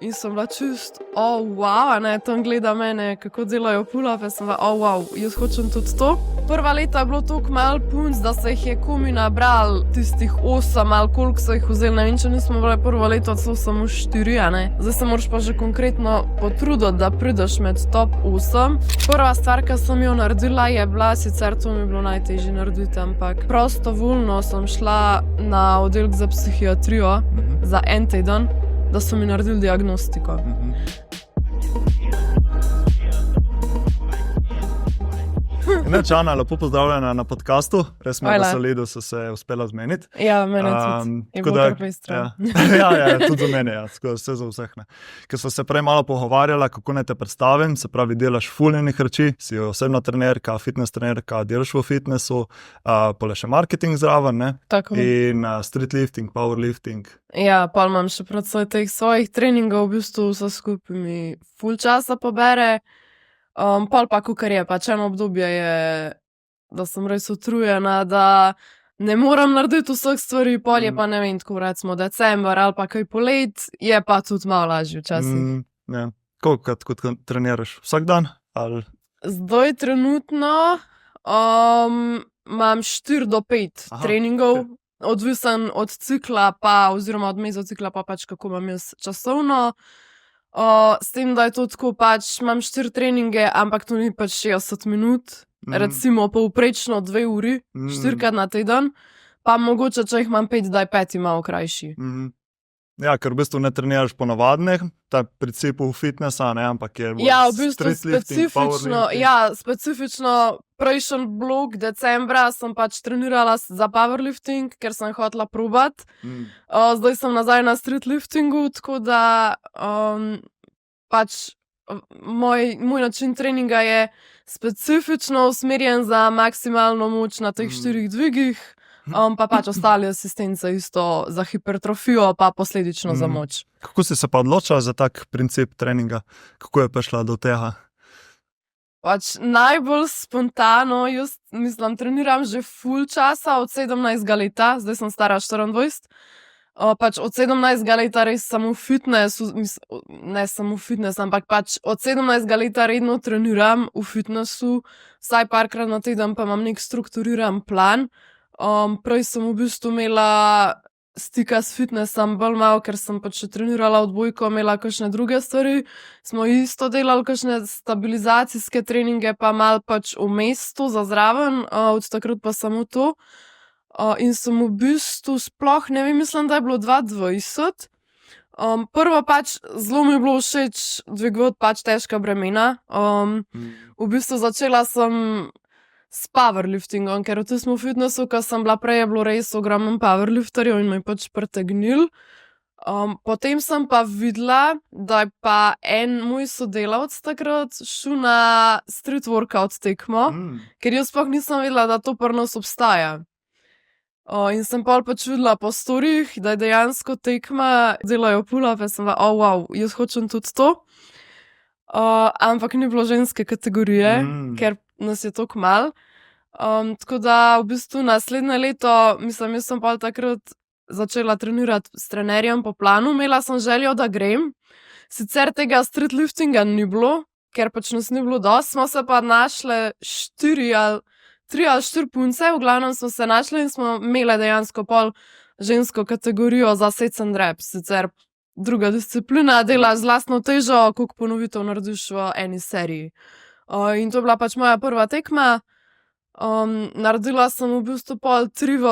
In sem bila čist, wow, ne, tam gleda mene, kako delajo pull-upe, sem bila, wow, jaz hočem tudi to. Prva leta je bilo toliko malo punc, da se jih je komi nabral, tistih 8 ali koliko so jih vzeli, ne vem, če nismo bile prvo leto, celo samo 4, ne. Zdaj se moraš pa že konkretno potruditi, da prideš med top 8. Prva stvar, ki sem jo naredila, je bila, sicer to mi je bilo najtežje narediti, ampak prostovoljno sem šla na oddelek za psihiatrijo za en teden, da so mi naredili diagnostiko. Inače, Ana, lepo pozdravljena na podcastu. Res me veseli, da so se uspela zmeniti. Ja, mene tudi. Je bilo kar pestro. Ja, tudi za mene, vse za vseh. Ker smo se prej malo pogovarjala, kako naj te predstavim, se pravi, delaš ful enih reči, si osebna trenerka, fitness trenerka, delaš v fitnessu, pole še marketing zraven, ne? Tako. In street lifting, powerlifting. Ja, pa imam še predvsej teh svojih treningov, v bistvu vse skupaj mi ful časa pobere. Pol pa kukar je, pač eno obdobje je, da sem res utrujena, da ne moram narediti vseh stvari, pol je pa ne vem, tako recimo december ali pa kaj polet, je pa tudi malo lažje včasih. Ja. Kolikokrat kot treniraš? Vsak dan? Ali? Zdaj trenutno imam 4 do 5 treningov, okay. Odvisen od cikla pa, oziroma od mezocikla pa pač kako imam jaz časovno. S tem, da je to tako pač, imam 4 treninge, ampak to ni pač 60 minut, recimo povprečno 2 uri, 4-krat na teden, pa mogoče, če jih imam 5, da je 5 malo krajši. Ja, ker v bistvu ne treniraš po navadnih, ta principu fitnessa, ne, ampak je ja, v bistvu specifično prejšnji blok decembra sem pač trenirala za powerlifting, ker sem hotela probati. Zdaj sem nazaj na street liftingu, tako da pač moj način treninga je specifično usmerjen za maksimalno moč na teh 4 dvigih, pa pač ostale asistence isto za hipertrofijo, pa posledično za moč. Kako si se pa odločila za tak princip treninga? Kako je prišla do tega? Pač najbolj spontano, jaz mislim, treniram že ful časa, od 17 leta, zdaj sem stara 24. Pač od 17 leta res samo fitness, ne samo fitness, ampak pač od 17 leta redno treniram v fitnessu, vsaj parkrat na teden pa imam nek strukturiran plan. Prej sem v bistvu imela stika s fitnessom bolj malo, ker sem pač še trenirala odbojko, imela kakšne druge stvari. Smo isto delali kakšne stabilizacijske treninge, pa malo pač v mestu za zraven, od takrat pa samo to. In sem v bistvu sploh, ne vem, mislim, da je bilo 2020. Prvo pač, zelo mi je bilo všeč dvigovati pač težka bremena. V bistvu začela sem s powerliftingom, ker v tistem fitnessu, ko sem bila prej, je bilo res ogromno powerlifterjev in me je pač pritegnil. Potem sem pa videla, da je pa en moj sodelavec takrat šel na street workout tekmo, ker jaz sploh nisem vedela, da to pri nas obstaja. In sem pol pač videla po storijih, da je dejansko tekma, delajo pull-upe, sem bila, wow, jaz hočem tudi to. Ampak ni bilo ženske kategorije, ker nas je toliko malo. Tako da v bistvu naslednje leto, mislim, jaz sem pa takrat začela trenirati s trenerjem po planu, imela sem željo, da grem. Sicer tega street liftinga ni bilo, ker pač nas ni bilo dosti, smo se pa našle 3 ali 4 punce, v glavnem smo se našli in smo imeli dejansko pol žensko kategorijo za sets and reps, sicer druga disciplina, delaš z lastno težo, koliko ponovitev narediš v eni seriji. In to je bila pač moja prva tekma. Naredila sem v bistvu pol 3 v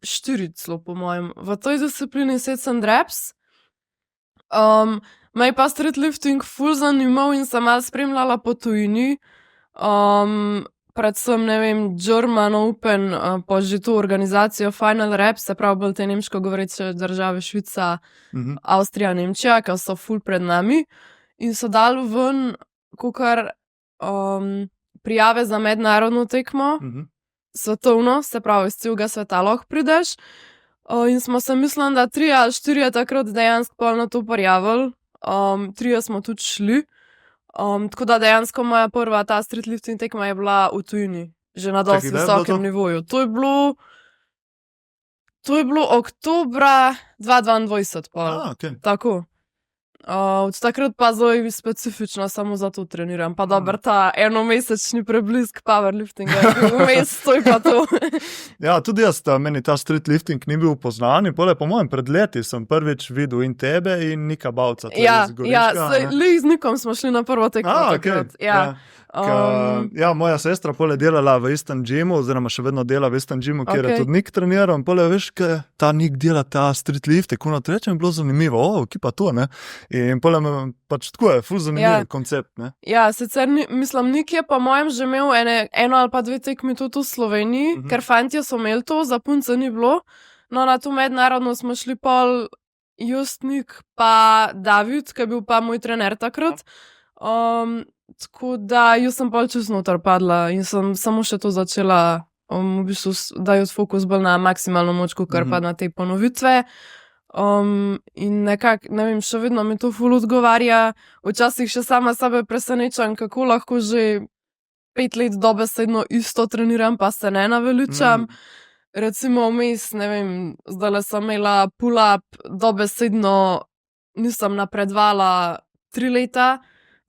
4 celo, po mojem. V tej disciplini sets and reps. Me je pa street lifting ful zanimal in sem malo spremljala po tujini. Predvsem, ne vem, German Open, pa že to organizacijo Final Reps, se pravi bolj te nemško govoreče države, Švica, Avstrija, Nemčija, ki so ful pred nami. In so dali ven kakor prijave za mednarodno tekmo, svetovno, se pravi, iz celega sveta lahko prideš. In smo se, mislim, da 3 ali 4 takrat dejansko pol na to prijavili. 3 smo tudi šli. Tako da dejansko moja prva ta street lifting tekma je bila v tujini, že na dosti visokem nivoju. To je bilo oktobra 2022 pol. Okay. Tako. Od takrat pa zdaj specifično samo za to treniram. Pa dober ta enomesečni preblisk powerliftinga, vmes to je pa to. Ja, tudi jaz, meni ta street lifting ni bil poznan in po mojem pred leti sem prvič videl in tebe in Nika Bavca. Ja, z Nikom smo šli na prvo tekmo takrat. Okay. Ja, moja sestra pole delala v istem džimu, oziroma še vedno dela v istem džimu, kjer je tudi Nik treniral. In pole, veš, ta Nik dela ta street lift, tako na trečem je bilo zanimivo, ki pa to, ne? In pole me pač tako je, ful zanimiv koncept, ne? Ja, sicer mislim, Nik je po mojem že imel eno ali pa dve tekmi tudi v Sloveniji, ker fantje so imeli to, za punce ni bilo. No, na to mednarodno smo šli pol just Nik pa David, ki je bil pa moj trener takrat. Tako da jaz sem pol čez noter padla in sem samo še to začela v bistvu dajati fokus bolj na maksimalno moč, kar pa na te ponovitve. In nekako, ne vem, še vedno mi to ful odgovarja. Včasih še sama sebe presenečam, kako lahko že 5 let dobesedno isto treniram, pa se ne naveličam. Recimo vmes, ne vem, zdajle sem imela pull-up, dobesedno nisem napredvala 3 leta.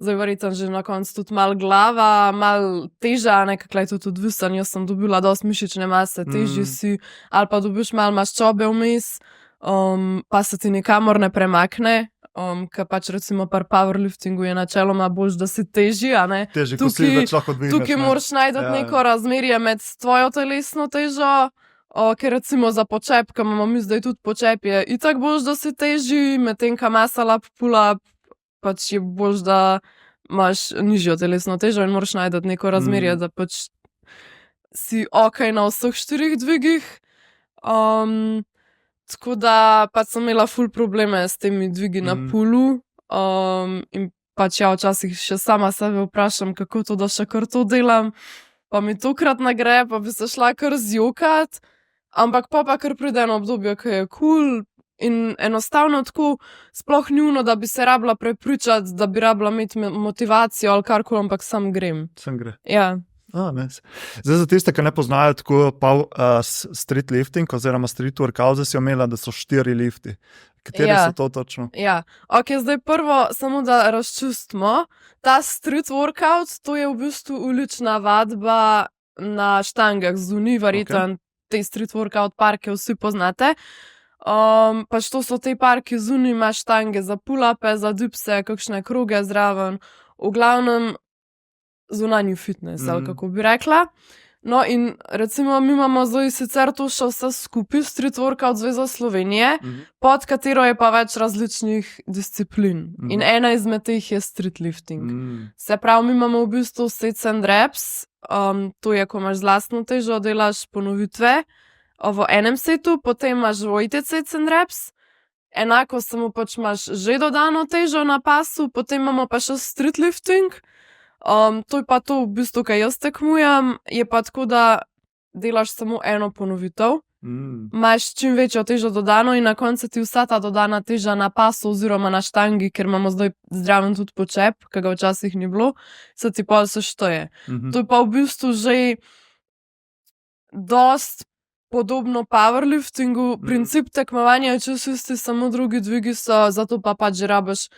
Zdaj verjetno že na koncu tudi malo glava, malo teža, nekako je to tudi odvisen. Jaz sem dobila dosti mišične mase, težji si, ali pa dobiš malo maščobe vmes, pa se ti nikamor ne premakne, ker pač recimo pri powerliftingu je načeloma boljš, da si težji, a ne? Težji, ko si več lahko dvigneš. Tukaj moraš najti neko razmerje med tvojo telesno težo, ker recimo za počep, ki imamo mi zdaj tudi počep, je itak boljš, da si težji, medtem ka muscle up, pull up, pač je boljš, da imaš nižjo telesno težo in moraš najti neko razmerje, da pač si ok na vseh 4 dvigih. Tako da pač sem imela ful probleme s temi dvigi na pullu. In pač ja, včasih še sama sebe vprašam, kako to, da še kar to delam. Pa mi tokrat ne gre, pa bi se šla kar zjokat. Ampak pa kar pride eno obdobje, ki je cool. In enostavno tako sploh njuno, da bi se rabila prepričati, da bi rabila imeti motivacijo ali karkoli, ampak sam grem. Sam gre. Ja. Nice. Zdaj za tiste, ki ne poznajo tako street lifting oziroma street workout, si omela, da so 4 lifti. Kateri so to točno? Ja, ok, zdaj prvo samo da razčustimo. Ta street workout, to je v bistvu ulična vadba na štangah zunaj, verjetno te street workout parke vsi poznate. Pač to so te parki zunaj, imaš štange za pull-upe, za dipse, kakšne kroge zraven, v glavnem zunanji fitness, ali kako bi rekla. No in recimo mi imamo zdaj sicer to še vse skupaj, Street Workout Zveza Slovenije, pod katero je pa več različnih disciplin. In ena izmed teh je street lifting. Se pravi, mi imamo v bistvu sets and reps, to je, ko imaš z lastno težo, delaš ponovitve, v enem setu, potem imaš weighted sets and reps, enako samo pač imaš že dodano težo na pasu, potem imamo pa še street lifting, to je pa to v bistvu, kaj jaz tekmujem, je pa tako, da delaš samo eno ponovitev, imaš čim večjo težo dodano in na koncu ti vsa ta dodana teža na pasu oziroma na štangi, ker imamo zdaj zdraven tudi počep, ki ga včasih ni bilo, se ti pol sešteje. To je pa v bistvu že dost podobno powerliftingu, princip tekmovanja je čisto isti, samo drugi dvigi so, zato pa pač že rabiš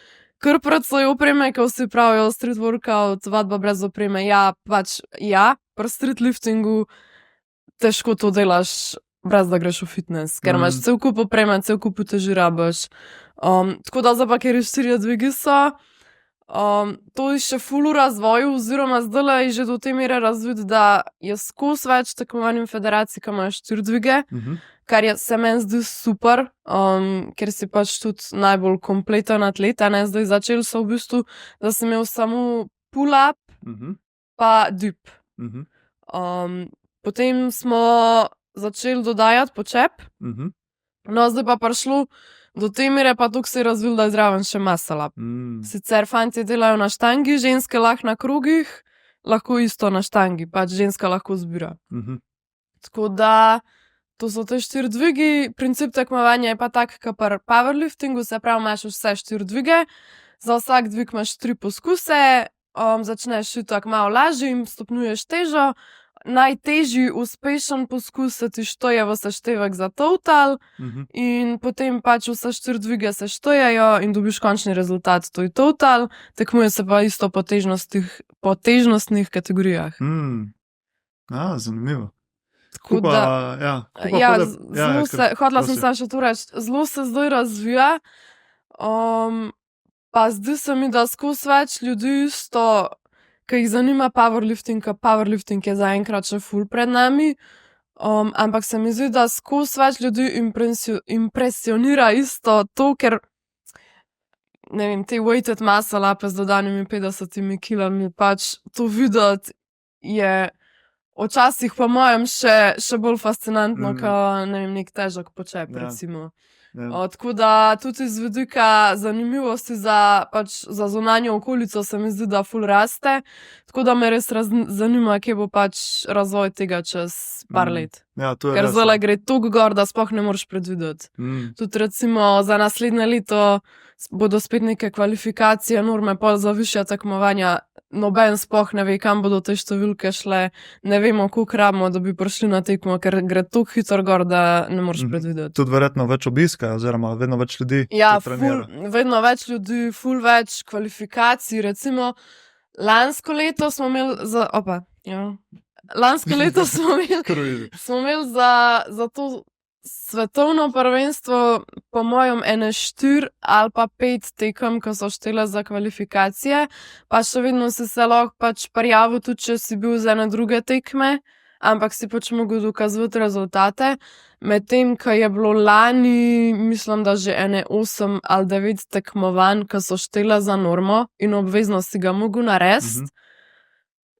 kar precej opreme, ko vsi pravijo street workout, vadba brez opreme. Ja, pač ja, pri street liftingu težko to delaš brez da greš v fitness, ker imaš cel kup opreme, cel kup teži rabiš. Tako da zdaj pa, ker je 4 dvigi so, to je še ful v razvoju, oziroma zdaj je že do te mere razvid, da je skozi več tekmovanj federacij, ki imajo 4 dvige, kar se meni zdi super, ker si pač tudi najbolj kompleten atlet, a ne, zdaj začeli so v bistvu, da si imel samo pull-up pa dip. Potem smo začeli dodajati počep, no zdaj pa prišlo do te mere pa tukaj se je razvil, da je zraven še muscle up. Sicer fantje delajo na štangi, ženske lahko na krogih, lahko isto na štangi, pač ženska lahko zbira. Tako da to so te 4 dvigi, princip tekmovanja je pa tak, kot pri powerliftingu, se pravi, imaš vse 4 dvige, za vsak dvig imaš 3 poskuse, začneš tako malo lažjim, stopnjuješ težo najtežji uspešen poskus se ti šteje v seštevek za total in potem pač vse 4 dvige se štejejo in dobiš končni rezultat, to je total, tekmuje se pa isto po težnostnih kategorijah. Zanimivo. Tako da, hodila sem samo še to reči, zelo se zdaj razvija, pa zdi se mi, da skozi več ljudi isto, ki jih zanima powerlifting, ker powerlifting je zaenkrat še ful pred nami, ampak se mi zdi, da skozi več ljudi impresionira isto to, ker ne vem, te weighted muscle upe z dodanimi 50 kilami, pač to videti je včasih po mojem še bolj fascinantno, kot ne vem, nek težak počep, recimo. Tako da tudi iz vidika zanimivosti za zunanjo okolico se mi zdi, da ful raste, tako da me res zanima, kje bo pač razvoj tega čez par let. Ker zdaj gre toliko gor, da sploh ne moreš predvideti. Tudi recimo za naslednje leto bodo spet neke kvalifikacije, norme pol za višja tekmovanja, noben sploh ne ve, kam bodo te številke šle, ne vemo, koliko rabimo, da bi prišli na tekmo, ker gre toliko hitro gor, da ne moreš predvideti. Tudi verjetno več obiska, oziroma vedno več ljudi. Ja, vedno več ljudi, ful več kvalifikacij, recimo lansko leto smo imeli za to svetovno prvenstvo, po mojem, 4 ali pa 5 tekem, ko so štele za kvalifikacije, pa še vedno si se lahko pač prijavil, tudi če si bil za ene druge tekme, ampak si pač mogel dokazati rezultate. Medtem, ko je bilo lani, mislim, da že 8 ali 9 tekmovanj, ko so štele za normo in obvezno si ga mogel narediti.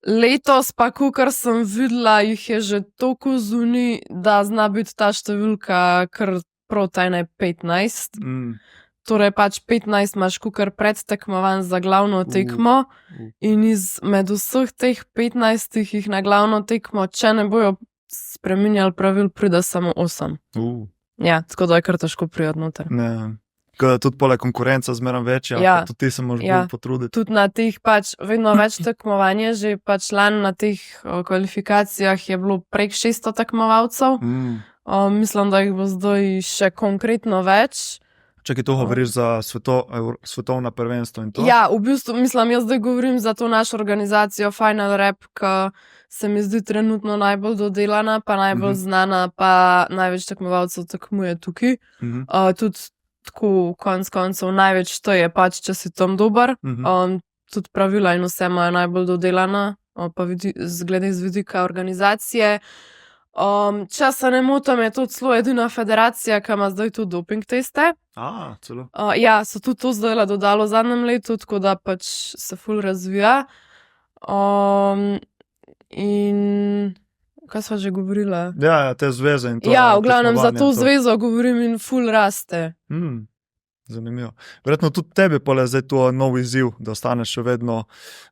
Letos pa, kakor sem videla, jih je že toliko zunaj, da zna biti ta številka kar proti 15. Torej pač 15 imaš kakor predtekmovanj za glavno tekmo in med vseh teh 15 jih na glavno tekmo, če ne bojo spreminjali pravil, pride samo 8. Ja, tako da je kar težko priti noter. Tudi poleg konkurenca zmeraj večja, tudi ti se moraš bolj potruditi. Tudi na teh pač vedno več tekmovanja, že pač lani na teh kvalifikacijah je bilo prek 600 tekmovalcev. Mislim, da jih bo zdaj še konkretno več. Čakaj, to govoriš za svetovno prvenstvo in to? Ja, v bistvu, mislim, jaz zdaj govorim za to našo organizacijo Final Rap, ki se mi zdi trenutno najbolj dodelana, pa najbolj znana, pa največ tekmovalcev tekmuje tukaj. Tudi tako konc koncev največ to je pač, če si tam dober. Tudi pravila in vse imajo najbolj dodelana, pa glede z vidika organizacije. Če se ne motim, je to celo edina federacija, ki ima zdaj tudi doping teste. Celo. Ja, so tudi to zdaj dodalo v zadnjem letu, tako da pač se ful razvija. In kaj sva že govorila? Ja, te zveze in to. Ja, v glavnem za to zvezo govorim in ful raste. Zanimivo. Verjetno tudi tebi pole zdaj to nov izziv, da ostaneš še vedno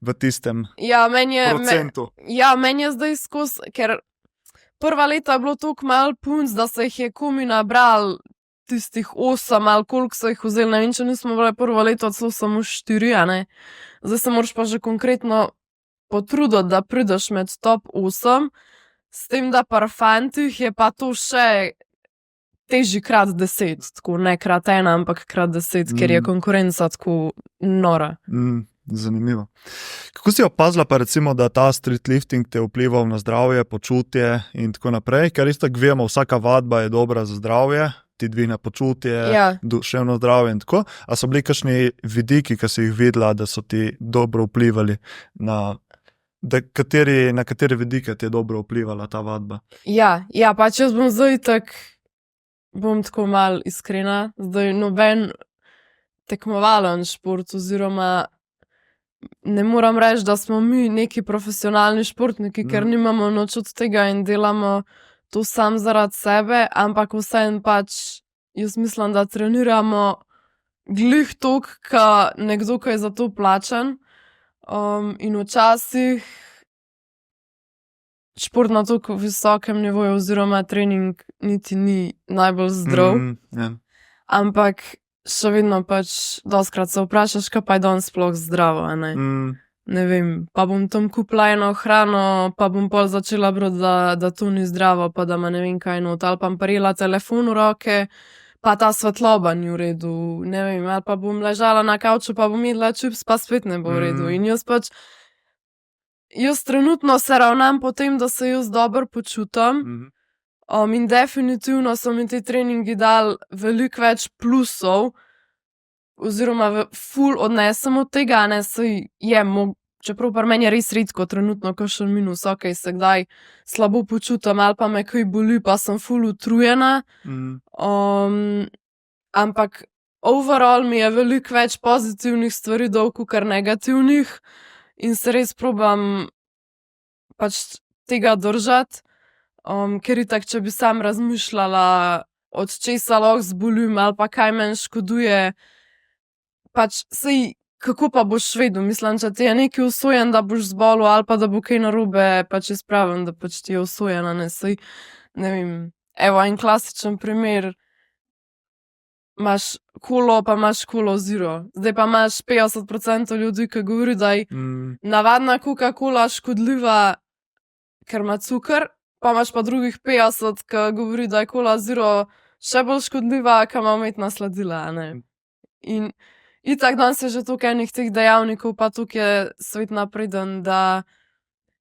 v tistem procentu. Meni je zdaj skozi, ker prva leta je bilo toliko malo punc, da se jih je komi nabral tistih 8 ali koliko so jih vzeli. Ne vem, če nismo bile prvo leto celo samo 4, a ne. Zdaj se moraš pa že konkretno potruditi, da prideš med top 8. S tem, da par fantih je pa to še težji krat 10, tako ne krat 1, ampak krat 10, ker je konkurenca tako nora. Zanimivo. Kako si opazila pa recimo, da ta street lifting te vplival na zdravje, počutje in tako naprej? Ker isto vemo, vsaka vadba je dobra za zdravje, ti dvigne počutje, duševno zdravje in tako. A so bili kakšni vidiki, ki si jih videla, da so ti dobro vplivali na katere vidike ti je dobro vplivala ta vadba? Ja, pač jaz bom tako malo iskrena, zdaj noben tekmovalen šport oziroma ne moram reči, da smo mi neki profesionalni športniki, ker nimamo noč od tega in delamo to sam zaradi sebe, ampak vseeno pač jaz mislim, da treniramo glih toliko, ka nekdo, ki je za to plačan. In včasih šport na toliko visokem nivoju oziroma trening niti ni najbolj zdrav. Ampak še vedno pač dostkrat se vprašaš, kaj pa je danes sploh zdravo, a ne? ne vem, pa bom tam kupila eno hrano, pa bom pol začela brati, da to ni zdravo, pa da ima ne vem kaj not, ali pa bom prijela telefon v roke, pa ta svetloba ni v redu, ne vem, ali pa bom ležala na kavču, pa bom jedla čips, pa spet ne bo v redu. In jaz trenutno se ravnam po tem, da se jaz dobro počutam. In definitivno so mi ti treningi dali veliko več plusov, oziroma ful odnesem od tega, ne, saj je, čeprav pri meni je res redko trenutno kakšen minus, okej, se kdaj slabo počutim ali pa me kaj boli, pa sem ful utrujena. Ampak overall mi je veliko več pozitivnih stvari dal, kakor negativnih in se res probam pač tega držati. Ker itak, če bi sam razmišljala, od česa lahko zbolim ali pa kaj meni škoduje, pač sej, kako pa boš vedel, mislim, če ti je nekaj usojen, da boš zbolel ali pa da bo kaj narobe, pač jaz pravim, da pač ti je usojena, ne, sej, ne vem, evo, en klasičen primer, imaš kolo, pa imaš kolo zero, zdaj pa imaš 50% ljudi, ki govori, da je navadna Coca-Cola škodljiva, ker ima cuker, pa imaš pa drugih 50, ki govori, da je kola zero še bolj škodljiva, ker ima umetna sladila, ne. In itak danes je že toliko enih teh dejavnikov, pa toliko je svet napreden, da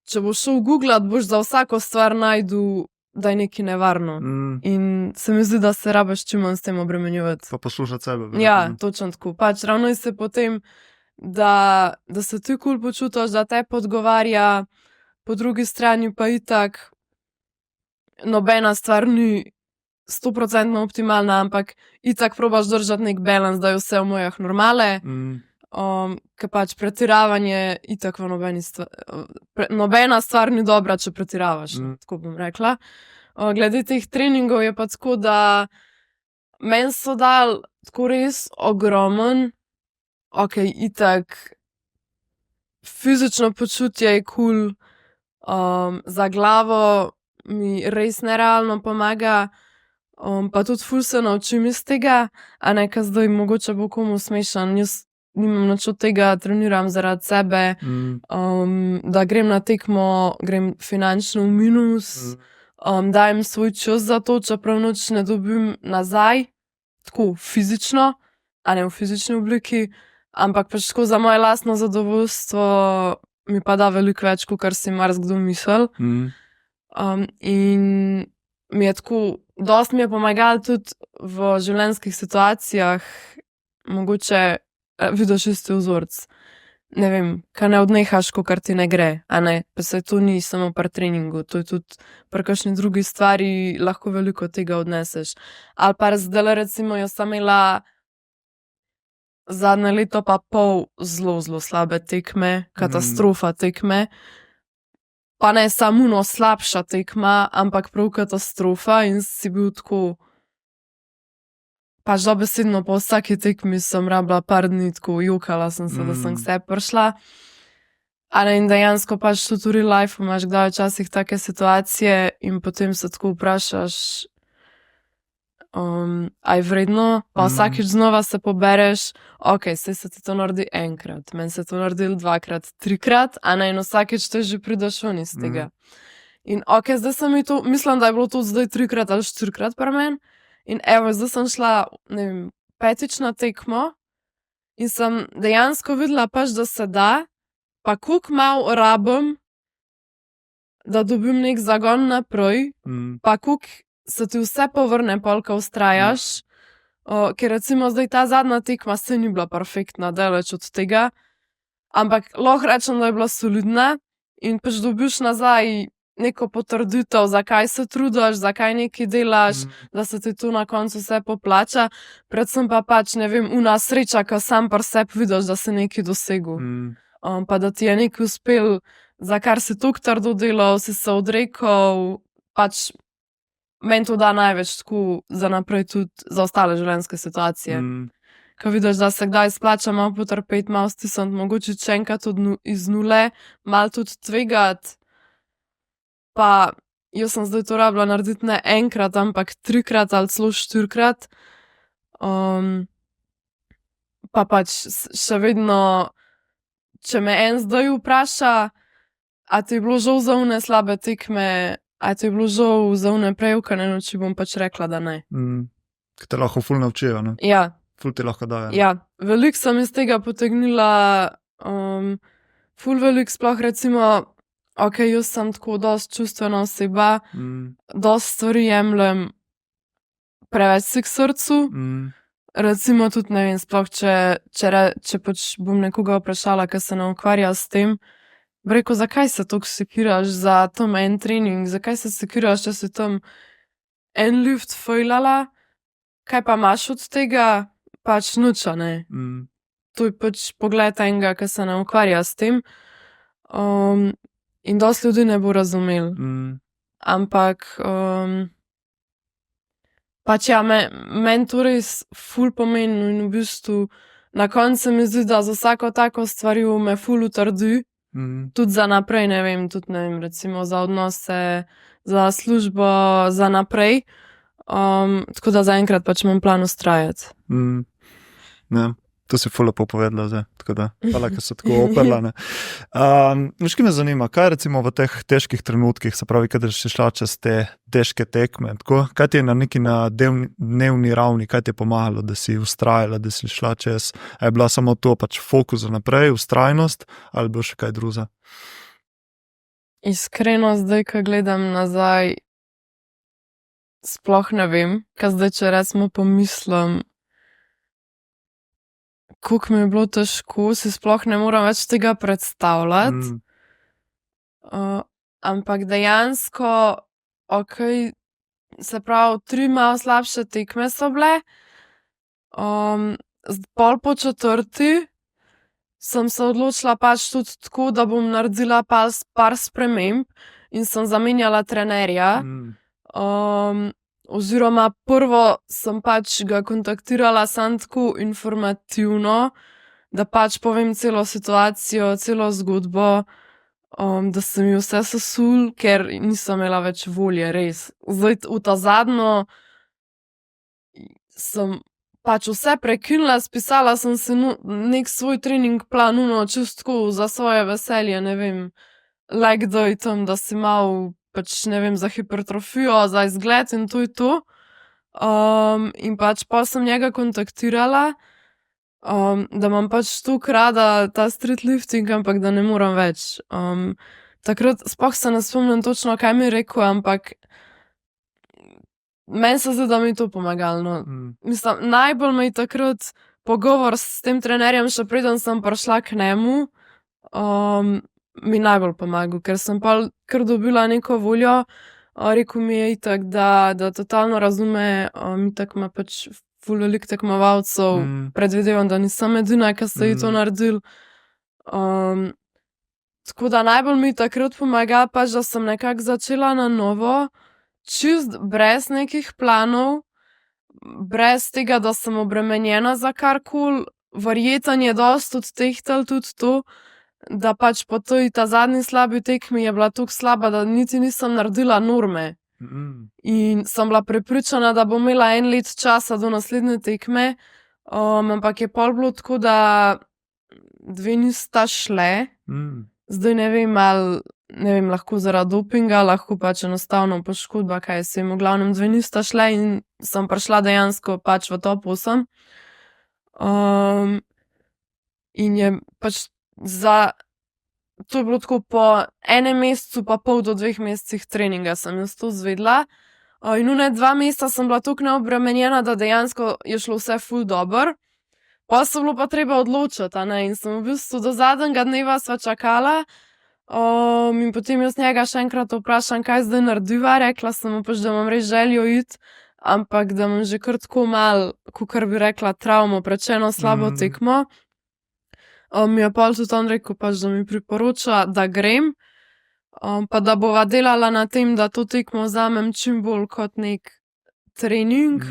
če boš šel googlat, boš za vsako stvar najdu, da je nekaj nevarno. In se mi zdi, da se rabiš čim manj s tem obremenjevati. Pa poslušati sebe. Ja, točno tako. Pač ravnaj se potem, da se ti kul počutiš, da te podgovarja, po drugi strani pa itak nobena stvar ni 100% optimalna, ampak itak probaš držati nek balans, da je vse v mojah normale. Ker pač pretiravanje itak v nobena stvar ni dobra, če pretiravaš, tako bom rekla. Glede teh treningov je pa tako, da meni so dali tako res ogromen, itak fizično počutje je kul, za glavo mi res nerealno pomaga, pa tudi ful se naučim iz tega, a ne, ka zdaj mogoče bo komu smešen, jaz nimam nič od tega, treniram zaradi sebe, da grem na tekmo, grem finančno v minus, dajem svoj čas za to, čeprav nič ne dobim nazaj, tako fizično, a ne v fizični obliki, ampak pač tako za moje lastno zadovoljstvo mi pa da veliko več, kakor si marsikdo misli. In mi je tako, dosti mi je pomagalo tudi v življenjskih situacijah, mogoče vidiš isti vzorec. Ne vem, ka ne odnehaš, kakor ti ne gre, a ne, pa se to ni samo pri treningu, to je tudi pri kakšni drugi stvari, lahko veliko tega odneseš. Ali pa zdajle recimo, jaz sem imela zadnje leto pa pol zelo slabe tekme, katastrofa tekme. Pa ne samo slabša tekma, ampak prav katastrofa in si bil tako, pač dobesedno po vsaki tekmi sem rabila par dni, tako jokala sem se, da sem k sebi prišla. A ne, in dejansko pač tudi v real life imaš kdaj včasih take situacije in potem se tako vprašaš, a je vredno, pa vsakič znova se pobereš, saj se ti to naredi enkrat, meni se to naredilo 2-krat, 3-krat, a ne, in vsakič te že prideš ven iz tega. In zdaj sem mi to, mislim, da je bilo to zdaj 3-krat ali 4-krat pri meni, in evo, zdaj sem šla, ne vem, 5-ič na tekmo in sem dejansko videla pač, da se da, pa koliko malo rabim, da dobim nek zagon naprej, pa koliko se ti vse povrne, pol, ko vztrajaš, ker recimo zdaj ta zadnja tekma se ni bila perfektna, daleč od tega, ampak lahko rečem, da je bila solidna in pač dobiš nazaj neko potrditev, zakaj se trudiš, zakaj nekaj delaš, da se ti to na koncu vse poplača, predvsem pa pač, ne vem, una sreča, ko sam pri sebi vidiš, da si nekaj dosegel. Pa da ti je nekaj uspel, za kar si toliko trdo delal, si se odrekel, pač meni to da največ tako za naprej tudi za ostale življenjske situacije. Ko vidiš, da se kdaj splača malo potrpeti, malo stisniti, mogoče še enkrat iz nule, malo tudi tvegati. Pa jaz sem zdaj to rabila narediti ne enkrat, ampak 3-krat ali celo 4-krat. Pa pač še vedno če me en zdaj vpraša, a ti je bilo žal za une slabe tekme, a ti je bilo žal za une prejukane noči, bom pač rekla, da ne. Ki te lahko ful naučijo, ne? Ja, Ful ti lahko dajo. ja. Veliko sem iz tega potegnila, ful veliko, sploh recimo, ok, jaz sem tako dosti čustvena oseba, dosti stvari jemljem preveč si k srcu. Recimo tudi, ne vem, sploh če pač bom nekoga vprašala, ki se ne ukvarja s tem, bi rekel, zakaj se toliko sekiraš za tam en trening, zakaj se sekiraš, če si tam en lift fejlala, kaj pa imaš od tega, pač nič, a ne. To je pač pogled enega, ki se ne ukvarja s tem. In dosti ljudi ne bo razumel. Ampak pač ja, meni to res ful pomeni in v bistvu na koncu se mi zdi, da za vsako tako stvari me ful utrdi, tudi za naprej, ne vem, tudi ne vem, recimo za odnose, za službo, za naprej. Tako da zaenkrat pač imam plan ustrajati. Ja. To si ful lepo povedala zdaj, tako da hvala, ker so tako operla, ne. Veš, ki me zanima, kaj recimo v teh težkih trenutkih, se pravi, kadar si šla čez te težke tekme, tako, kaj ti je na neki dnevni ravni, kaj ti je pomagalo, da si ustrajala, da si šla čez, a je bila samo to pač fokus za naprej, ustrajnost, ali bilo še kaj druga? Iskreno zdaj, ko gledam nazaj, sploh ne vem, kaj zdaj, če recimo pomislim, koliko mi je bilo težko, si sploh ne moram več tega predstavljati. Ampak dejansko, ok, se pravi, 3 malo slabše tekme so bile. Pol po 4. sem se odločila pač tudi tako, da bom naredila par sprememb in sem zamenjala trenerja. Oziroma prvo sem pač ga kontaktirala samo tako informativno, da pač povem celo situacijo, celo zgodbo, da se mi vse sesul, ker nisem imela več volje, res. Zdaj v ta zadnjo sem pač vse prekinila, spisala sem si nek svoj trening plan, čisto tako za svoje veselje, ne vem, like da je tam, da si malo pač, ne vem, za hipertrofijo, za izgled in to je to. In pač pa sem njega kontaktirala, da imam pač toliko rada ta street lifting, ampak da ne morem več. Takrat sploh se ne spomnim točno, kaj mi je rekel, ampak meni se zdi, da mi je to pomagalo, no. Mislim, najbolj me je takrat pogovor s tem trenerjem, še preden sem prišla k njemu, mi najbolj pomagal, ker sem pa kar dobila neko voljo. Rekel mi je itak, da totalno razume, itak ima pač ful veliko tekmovalcev, predvidevam, da nisem edina, ki ste ji to naredili. Tako da najbolj mi je takrat pomagalo pač, da sem nekako začela na novo, čist brez nekih planov, brez tega, da sem obremenjena za karkoli. Verjetno je dosti odtehtalo tudi to, da pač po ta zadnji slabi tekmi je bila toliko slaba, da niti nisem naredila norme. In sem bila prepričana, da bom imela 1 let časa do naslednje tekme, ampak je pol bilo tako, da 2 nista šle. Zdaj ne vem, ali, ne vem, lahko zaradi dopinga, lahko pač enostavno poškodba, kaj se jim, v glavnem 2 nista šle in sem prišla dejansko pač v top 8. In je pač to je bilo tako po 1 mesecu pa pol do 2 mesecih treninga sem jaz to izvedela. In one 2 meseca sem bila toliko neobremenjena, da dejansko je šlo vse ful dobro. Pol se bilo pa treba odločiti, a ne, in sem v bistvu do zadnjega dneva sva čakala, in potem jaz njega še enkrat vprašam, kaj zdaj narediva, rekla sem mu pač, da imam res željo iti, ampak da imam že kar tako malo, kakor bi rekla, travmo pred še eno slabo tekmo. Mi je pol tudi on rekel pač, da mi priporoča, da grem, pa da bova delala na tem, da to tekmo vzamem čim bolj kot nek trening,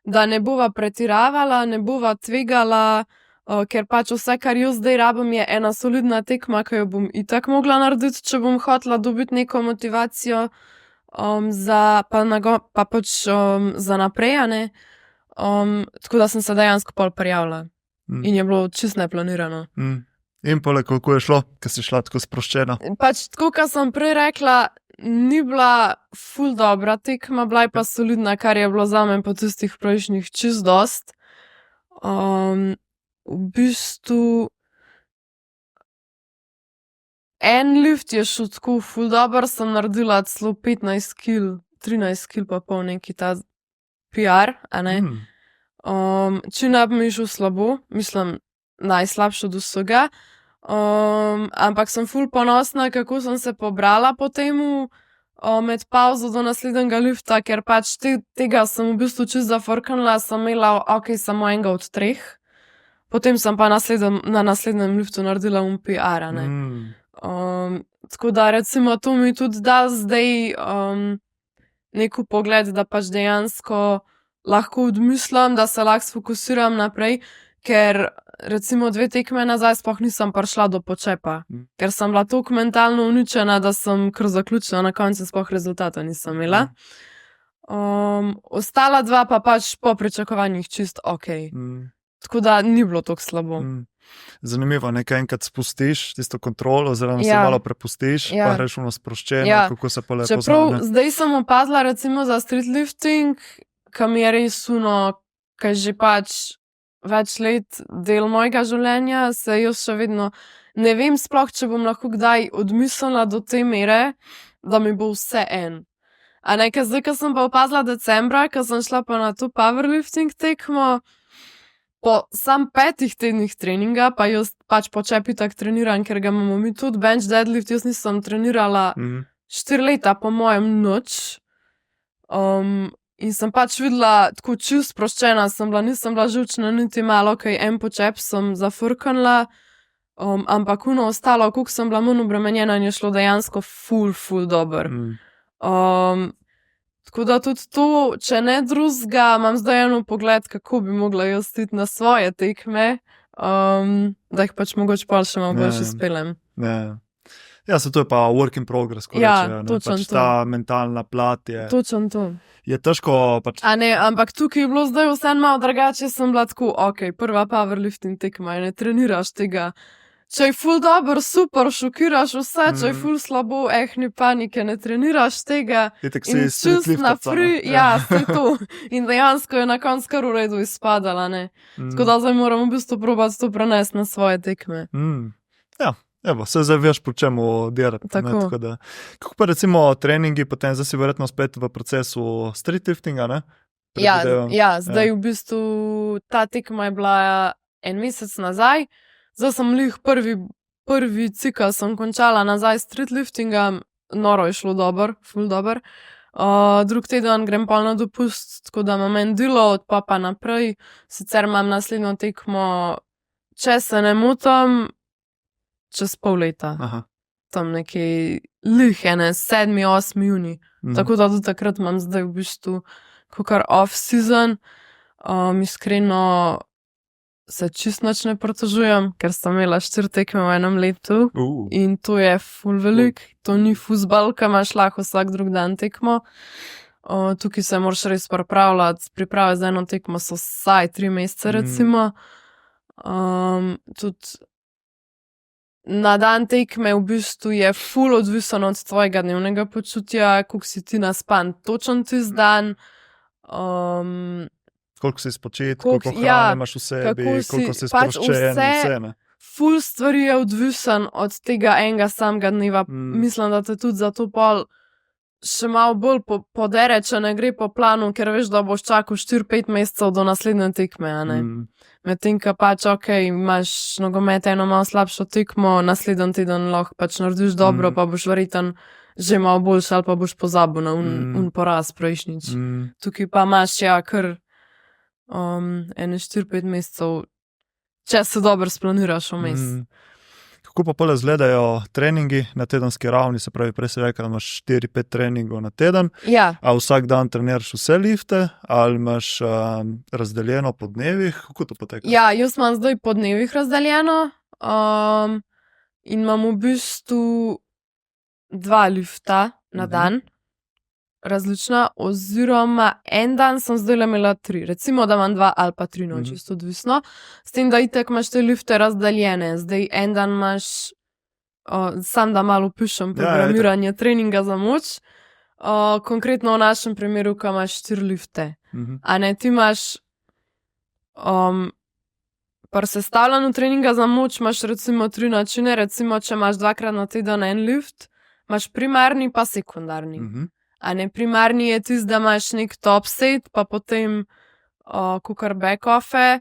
da ne bova pretiravala, ne bova tvegala, ker pač vse, kar jaz zdaj rabim, je ena solidna tekma, ki jo bom itak mogla narediti, če bom hotela dobiti neko motivacijo, pa pač za naprej, a ne. Tako da sem se dejansko pol prijavila. In je bilo čisto neplanirano. In pole, koliko je šlo, ker si šla tako sproščena? Pač tako, kot sem prej rekla, ni bila ful dobra tekma, bila je pa solidna, kar je bilo za me po tistih prejšnjih čist dost. V bistvu en lift je šel tako ful dober, sem naredila celo 15 kil, 13 kil pa pol neki ta PR, a ne? Chin-up mi je šel slabo, mislim, najslabše od vsega. Ampak sem ful ponosna, kako sem se pobrala po temu med pauzo do naslednjega lifta, ker pač tega sem v bistvu čist zafrknila, sem imela samo enega od 3. Potem sem pa na naslednjem liftu naredila PR, a ne. Tako da recimo to mi tudi da zdaj neki pogled, da pač dejansko lahko odmislim, da se lahko sfokusiram naprej, ker recimo 2 tekme nazaj sploh nisem prišla do počepa, ker sem bila toliko mentalno uničena, da sem kar zaključila, na koncu sploh rezultata nisem imela. Ostala 2 pa pač po pričakovanjih čist okej. Tako da ni bilo tako slabo. Zanimivo, nekaj enkrat spustiš tisto kontrolo, oziroma se Ja. malo prepustiš, Ja. pa greš v sproščeno, Ja. kako se pa lepo Čeprav zna. zdaj sem opazila recimo za streetlifting, ki mi je res ki že pač več let del mojega življenja, se jaz še vedno ne vem sploh, če bom lahko kdaj odmislila do te mere, da mi bo vse en. A ne, ker zdaj, ko sem pa opazila decembra, ko sem šla pa na to powerlifting tekmo, po sam 5 tednih treninga, pa jaz pač po čepi tak treniram, ker ga imamo mi tudi bench deadlift, jaz nisem trenirala 4 leta, po mojem, noč. In sem pač videla, tako čist sproščena sem bila, nisem bila živčna niti malo, kaj en počep sem zafrknila, ampak ostalo, koliko sem bila manj obremenjena in je šlo dejansko ful dober. Tako da tudi to, če ne drugega, imam zdaj eno pogled, kako bi mogla jaz iti na svoje tekme, da jih pač mogoče pa še malo boljše spelem. Ja, se to je pa work in progress, ko Ja, rečejo, ne, točno pač to. ta mentalna plat Točno to. je težko pač. A ne, ampak tukaj je bilo zdaj vseeno malo drugače, sem bila tako, prva powerlifting tekma, ne treniraš tega. Če je ful dober, super, šokiraš vse, če je ful slabo, ni panike, ne treniraš tega. Itak si In čist na streetlifterca, free, ne. ja, vse to. In dejansko je na koncu kar v redu izpadala, ne. Tako da zdaj moram v bistvu probati to prenesti na svoje tekme. Ja, evo, se zdaj veš, po čemu delati. Tako. Kako pa recimo treningi, potem zdaj si verjetno spet v procesu streetliftinga, ne? Predvidevam. Ja, zdaj v bistvu ta tekma je bila en mesec nazaj. Zdaj sem lih prvi cikel sem končala nazaj streetliftinga, noro je šlo dober, ful dober. Drug teden grem pol na dopust, tako da imam en delo, od pa naprej. Sicer imam naslednjo tekmo, če se ne motim, čez pol leta. Aha. Tam nekaj lih, 7-8 juni. Tako da do takrat imam zdaj v bistvu kakor off-season. Iskreno se čist nič ne pritožujem, ker sem imela 4 tekme v enem letu in to je ful velik. To ni fuzbal, ki imaš lahko vsak drug dan tekmo. Tukaj se moraš res pripravljati. Priprave za eno tekmo so vsaj 3 mesece, recimo. Tudi na dan tekme v bistvu je ful odvisen od tvojega dnevnega počutja, koliko si ti naspan točen tisti dan. Koliko si spočit, Koliko- koliko ja, hrane imaš v sebi, kako si- koliko si pač sproščen, vse- vse, ne. Ful stvari je odvisen od tega enega samega dneva. Mislim, da te tudi zato pol še malo bolj podere, če ne gre po planu, ker veš, da boš čakal 4-5 mesecev do naslednje tekme, a ne. Medtem, ko pač imaš nogomet eno malo slabšo tekmo, naslednji teden lahko pač narediš dobro, pa boš verjetno že malo boljši ali pa boš pozabil na un poraz prejšnjič. Tukaj pa imaš kar ene 4-5 mesecev, če se dobro splaniraš vmes. Kako pa pole izgledajo treningi na tedenski ravni, se pravi, prej si rekel, da imaš 4-5 treningov na teden, Ja, a vsak dan treniraš vse lifte, ali imaš razdeljeno po dnevih, kako to poteka? ja, jaz imam zdaj po dnevih razdeljeno in imam v bistvu 2 lifta na dan. različna, oziroma en dan sem zdaj imela 3. Recimo, da imam 2 ali pa 3 noči, čisto odvisno. S tem, da itek imaš te lifte razdaljene. Zdaj en dan imaš, sam da malo pišem, programiranje treninga za moč. Konkretno v našem primeru, ko imaš 4 lifte. A ne, ti imaš pri sestavljanju treninga za moč imaš recimo 3 načine, recimo, če imaš 2krat na teden en lift, imaš primarni pa sekundarni. A ne, primarni je tisti, da imaš nek top set, pa potem kukar back-offe,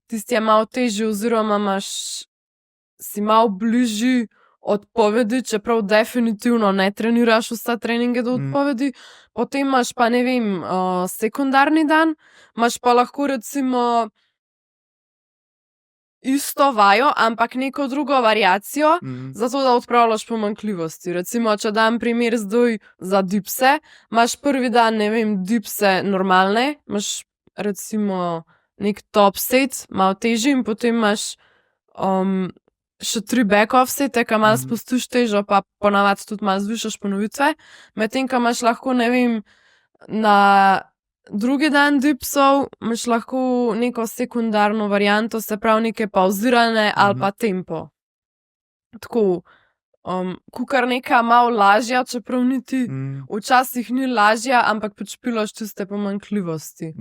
tisti je malo težji oziroma si malo bližji odpovedi, čeprav definitivno ne treniraš vsa treninge do odpovedi. Potem imaš pa, ne vem, sekundarni dan, imaš pa lahko recimo isto vajo, ampak neko drugo variacijo, zato da odpravljaš pomanjkljivosti. Recimo, če dam primer zdaj za dipse, imaš prvi dan, ne vem, dipse normalne, imaš recimo nek top set, malo težji, in potem imaš še 3 back-off sete, ka malo spustiš težo, pa ponavadi tudi malo zvišaš ponovitve. Medtem, ka imaš lahko, ne vem, na drugi dan dipsov, imaš lahko neko sekundarno varianto, se pravi neke pauzirane ali pa tempo. Tako, kukar neka malo lažja, čeprav niti včasih ni lažja, ampak pač pilaš tiste pomanjkljivosti.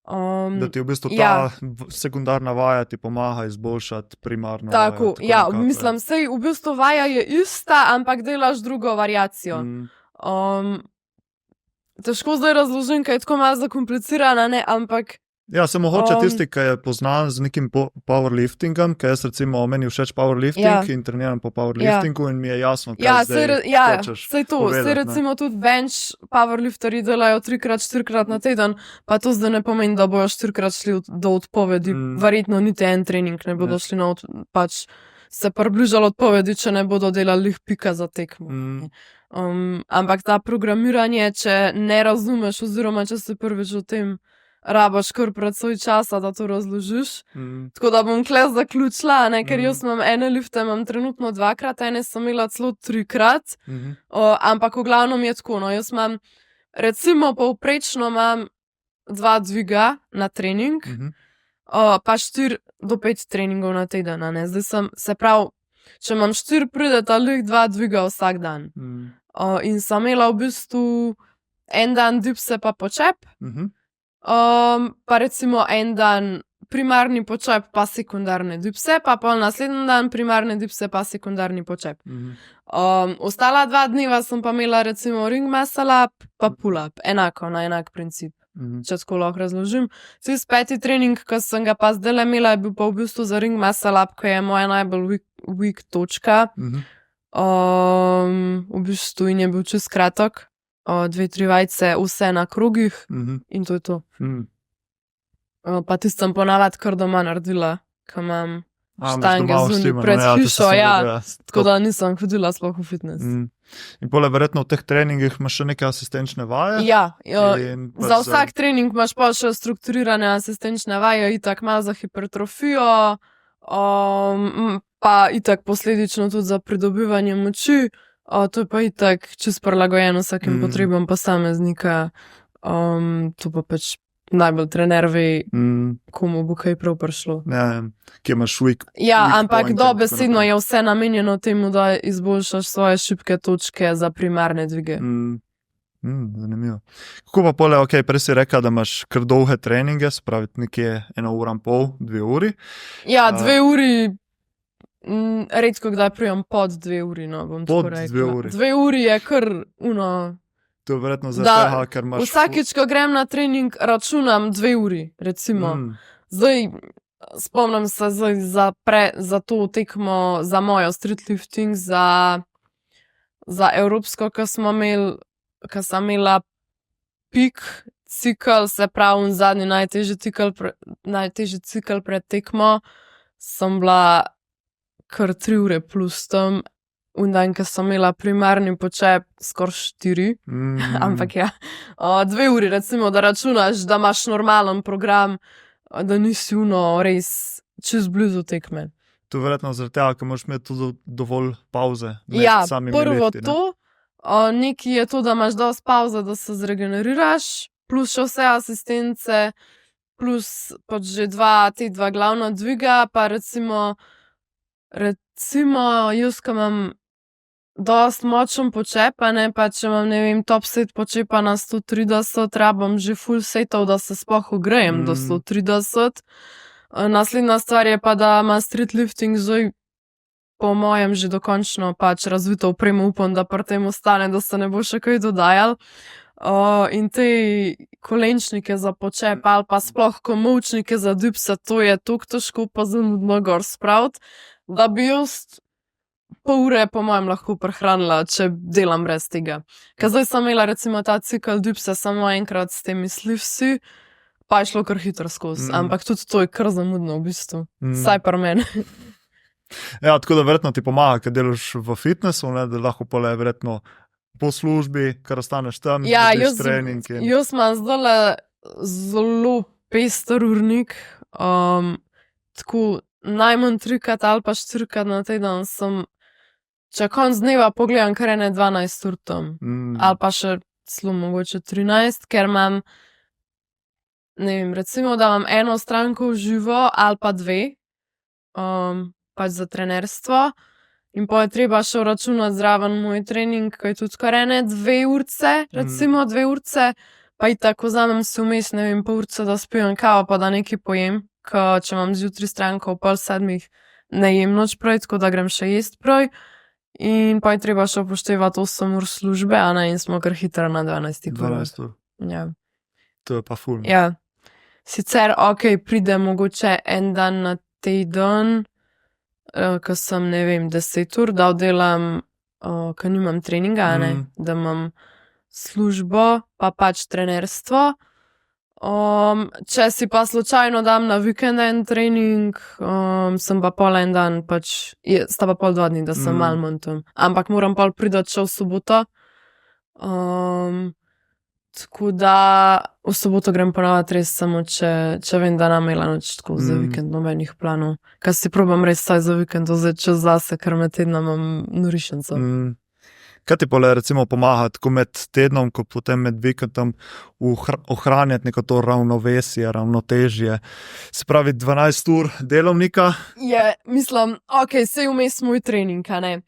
Da ti v bistvu ta sekundarna vaja ti pomaga izboljšati primarno vajo. Tako, ja, mislim, sej v bistvu vaja je ista, ampak delaš drugo variacijo. Težko zdaj razložim, kaj je tako malo zakomplicirana, ne, ampak... Ja, se mogoče tisti, ki je poznan z nekim powerliftingom, ker jaz recimo meni všeč powerlifting in treniram po powerliftingu in mi je jasno, kaj zdaj hočeš povedati. Sej recimo tudi bench powerlifteri delajo 3x-4x na teden, pa to zdaj ne pomeni, da bojo 4x šli do odpovedi. Verjetno niti en trening ne bodo šli na pač se približali odpovedi, če ne bodo delali pika za tekmo. Ampak ta programiranje, če ne razumeš oziroma če se prvič o tem rabaš kar precej časa, da to razložiš. Tako da bom kle zaključila, ne, ker jaz imam ene lifte, imam trenutno 2krat, ene sem imela celo 3krat, ampak v glavnem je tako, no, jaz imam, recimo povprečno imam 2 dviga na trening, pa 4 do 5 treningov na teden, ne, zdaj sem, se pravi, če imam 4, prideta lih 2 dviga vsak dan. In sem imela v bistvu en dan dipse pa počep, pa recimo en dan primarni počep pa sekundarne dipse, pa pol naslednji dan primarne dipse pa sekundarni počep. Ostala 2 dneva sem pa imela recimo ring muscle up pa pull up, enako, na enak princip. Če tako lahko razložim. Tisti 5. trening, ki sem ga pa zdaj imela, je bil pa v bistvu za ring muscle up, ki je moja najbolj weak točka. V bistvu in je bil čist kratek. 2-3 vajce, vse na krogih in to je to. Pa tisti sem ponavadi kar doma naredila, ko imam štange zunaj pred hišo, tako da nisem hodila sploh v fitness. In pole verjetno v teh treningih imaš še neke asistenčne vaje? Ja, za vsak trening imaš pa še strukturirane asistenčne vaje, itak malo za hipertrofijo, pa itak posledično tudi za pridobivanje moči, to je pa itak čist prilagojeno vsakim potrebam posameznika, to pa pač najbolj trener ve, komu bo kaj prav prišlo. Ja, kje imaš weak ampak dobesedno je vse namenjeno temu, da izboljšaš svoje šibke točke za primarne dvige. Zanimivo. Kako pa pole, prej si rekla, da imaš kar dolge treninge, se pravi nekje 1,5 ura, 2 uri. Ja, 2 uri, redko kdaj prijem pod 2 uri, no, bom tako rekla. Pod 2 uri. 2 uri je kar, To je verjetno za tega, ker imaš... Vsakič, ko grem na trening, računam 2 uri, recimo. Zdaj, spomnim se za to tekmo, za mojo streetlifting, za evropsko, ko sem imela pik cikl, se pravi, zadnji najtežji cikl pred tekmo, sem bila kar 3 ure plus tam, in dan, ko sem imela primarni počep, skoraj 4, ampak ja, 2 uri, recimo, da računaš, da imaš normalen program, da nisi res čist blizu tekme. To je verjetno zaradi tega, ker moraš imeti tudi dovolj pauze med samimi lifti. Prvo to, Nekaj je to, da imaš dosti pauze, da se zregeneriraš, plus še vse asistence, plus pač že te dva glavna dviga, pa recimo jaz, ko imam dosti močen počep, a ne, pa če imam, ne vem, top set počepa na 130, rabam že full setov, da se sploh ogrejem do 130. Naslednja stvar je pa, da ima street lifting zdaj po mojem že dokončno pač razvito opremo, upam, da pri tem ostane, da se ne bo še kaj dodajal. In te kolenčnike za počep ali pa sploh komolčnike za dipse, to je tako težko pa zamudno gor spraviti, da bi jaz pol ure po mojem lahko prehranila, če delam brez tega. Ker zdaj sem imela recimo ta cikl dipse samo enkrat s temi slivsi, pa je šlo kar hitro skozi, ampak tudi to je kar zamudno v bistvu, saj pri meni. Ja, tako da verjetno ti pomaga, ker delaš v fitnessu, ne, da lahko pole verjetno po službi, kar ostaneš tam, Ja, narediš trening. jaz imam zdajle zelo pester urnik, tako najmanj 3 ali pa 4 na teden sem, če konc dneva pogledam, kar ene 12 ur tam, ali pa še celo mogoče 13, ker imam, ne vem, recimo, da imam eno stranko v živo ali pa 2, pač za trenerstvo, in pa je treba še vračunati zraven moj trening, ki je tudi kar ene 2 urce, recimo 2 urce, pa itak vzamem si vmes, ne vem, pol urce, da spijem kavo, pa da nekaj pojem, ker če imam zjutraj stranko ob 6:30, ne jem noč prej, tako da grem še jest prej, in pa je treba še upoštevati 8 ur službe, a ne, in smo kar hitro na 12 ur. 12 ur. Ja. To je pa ful. Ja. Sicer, pride mogoče en dan na teden, ko sem, ne vem, 10 ur, da oddelam, ko nimam treninga, a ne, da imam službo, pa pač trenerstvo. Če si pa slučajno dam na vikend en trening, sem pa pol en dan, pač, sta pa pol 2 dni, da sem malo manj tam. Ampak moram pol priti še v soboto. Tako da v soboto grem ponavadi res samo, če vem, da nam imela noč tako za vikend nobenih planov. Kaj si probam res saj za vikend vzeti čas zase, ker med tednom imam norišenco. Kaj ti pole recimo pomaga tako med tednom, ko potem med vikendom ohranjati neko to ravnovesje, ravnotežje? Se pravi 12 ur delovnika? Je, mislim, sej vmes moj trening, a ne.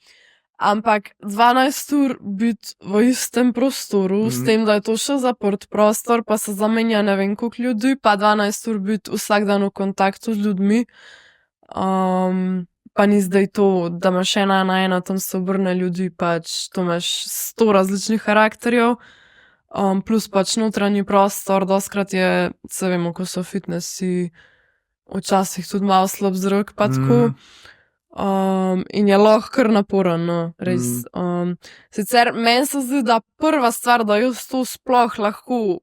Ampak 12 ur biti v istem prostoru, s tem, da je to še zaprt prostor, pa se zamenja ne vem koliko ljudi, pa 12 ur biti vsak dan v kontaktu z ljudmi. Pa ni zdaj to, da imaš 1 na 1, tam se obrne ljudi, pač to imaš 100 različnih karakterjev, plus pač notranji prostor, dostkrat je, se vemo, ko so fitnessi, včasih tudi malo slab zrak, pa tako. In je lahko kar naporen, no, res. Sicer meni se zdi, da prva stvar, da jaz to sploh lahko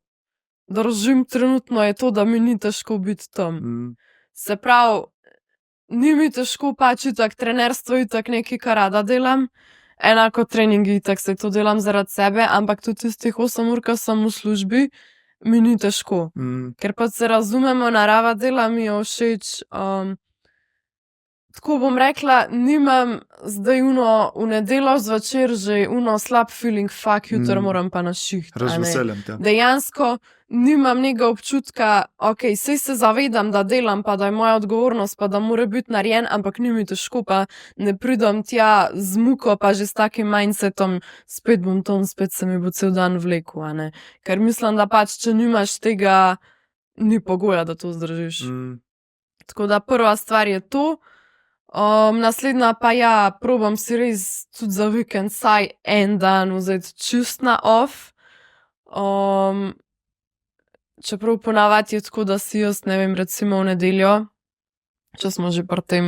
držim trenutno, je to, da mi ni težko biti tam. Se pravi, ni mi težko pač itak trenerstvo, itak nekaj, kar rada delam, enako treningi, itak se to delam zaradi sebe, ampak tudi tistih 8 ur, ko sem v službi, mi ni težko. Ker pa se razumemo, narava dela mi je všeč, tako bom rekla, nimam zdaj v nedeljo zvečer že slab feeling, jutri moram pa na šiht. Razveseljem te. Dejansko nimam nekega občutka, sej se zavedam, da delam, pa da je moja odgovornost, pa da mora biti narejen, ampak ni mi težko, pa ne pridem tja z muko, pa že s takim mindsetom, spet bom tam, spet se mi bo cel dan vlekel, a ne. Ker mislim, da pač, če nimaš tega, ni pogoja, da to zdržiš. Tako da prva stvar je to. Naslednja pa ja, probam si res tudi za vikend saj en dan vzeti čist na off. Čeprav ponavadi je tako, da si jaz, ne vem, recimo v nedeljo, če smo že pri tem,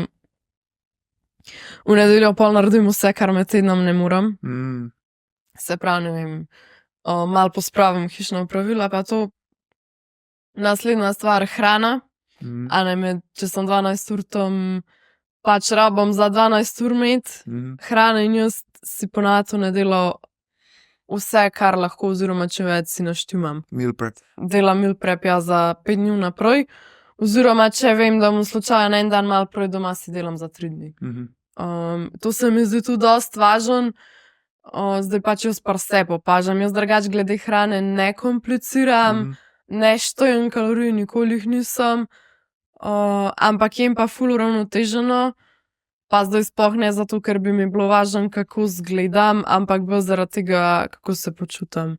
v nedeljo pol naredim vse, kar med tednom ne morem. Se pravi, ne vem, malo pospravim hišna opravila, pa to. Naslednja stvar, hrana. A ne, če sem 12 ur tam, pač rabim za 12 ur imeti hrane in jaz si ponavadi v nedeljo vse, kar lahko, oziroma če več si naštimam. Meal prep. Delam meal prep, ja, za 5 dni vnaprej, oziroma če vem, da bom slučajno en dan malo prej doma, si delam za 3 dni. To se mi zdi tudi dosti važno, Zdaj pač jaz par sebe opažam. Jaz drugač glede hrane ne kompliciram, ne štejem kalorij, nikoli jih nisem, ampak jem pa ful uravnoteženo. Pa zdaj sploh ne zato, ker bi mi bilo važno, kako izgledam, ampak bolj zaradi tega, kako se počutim.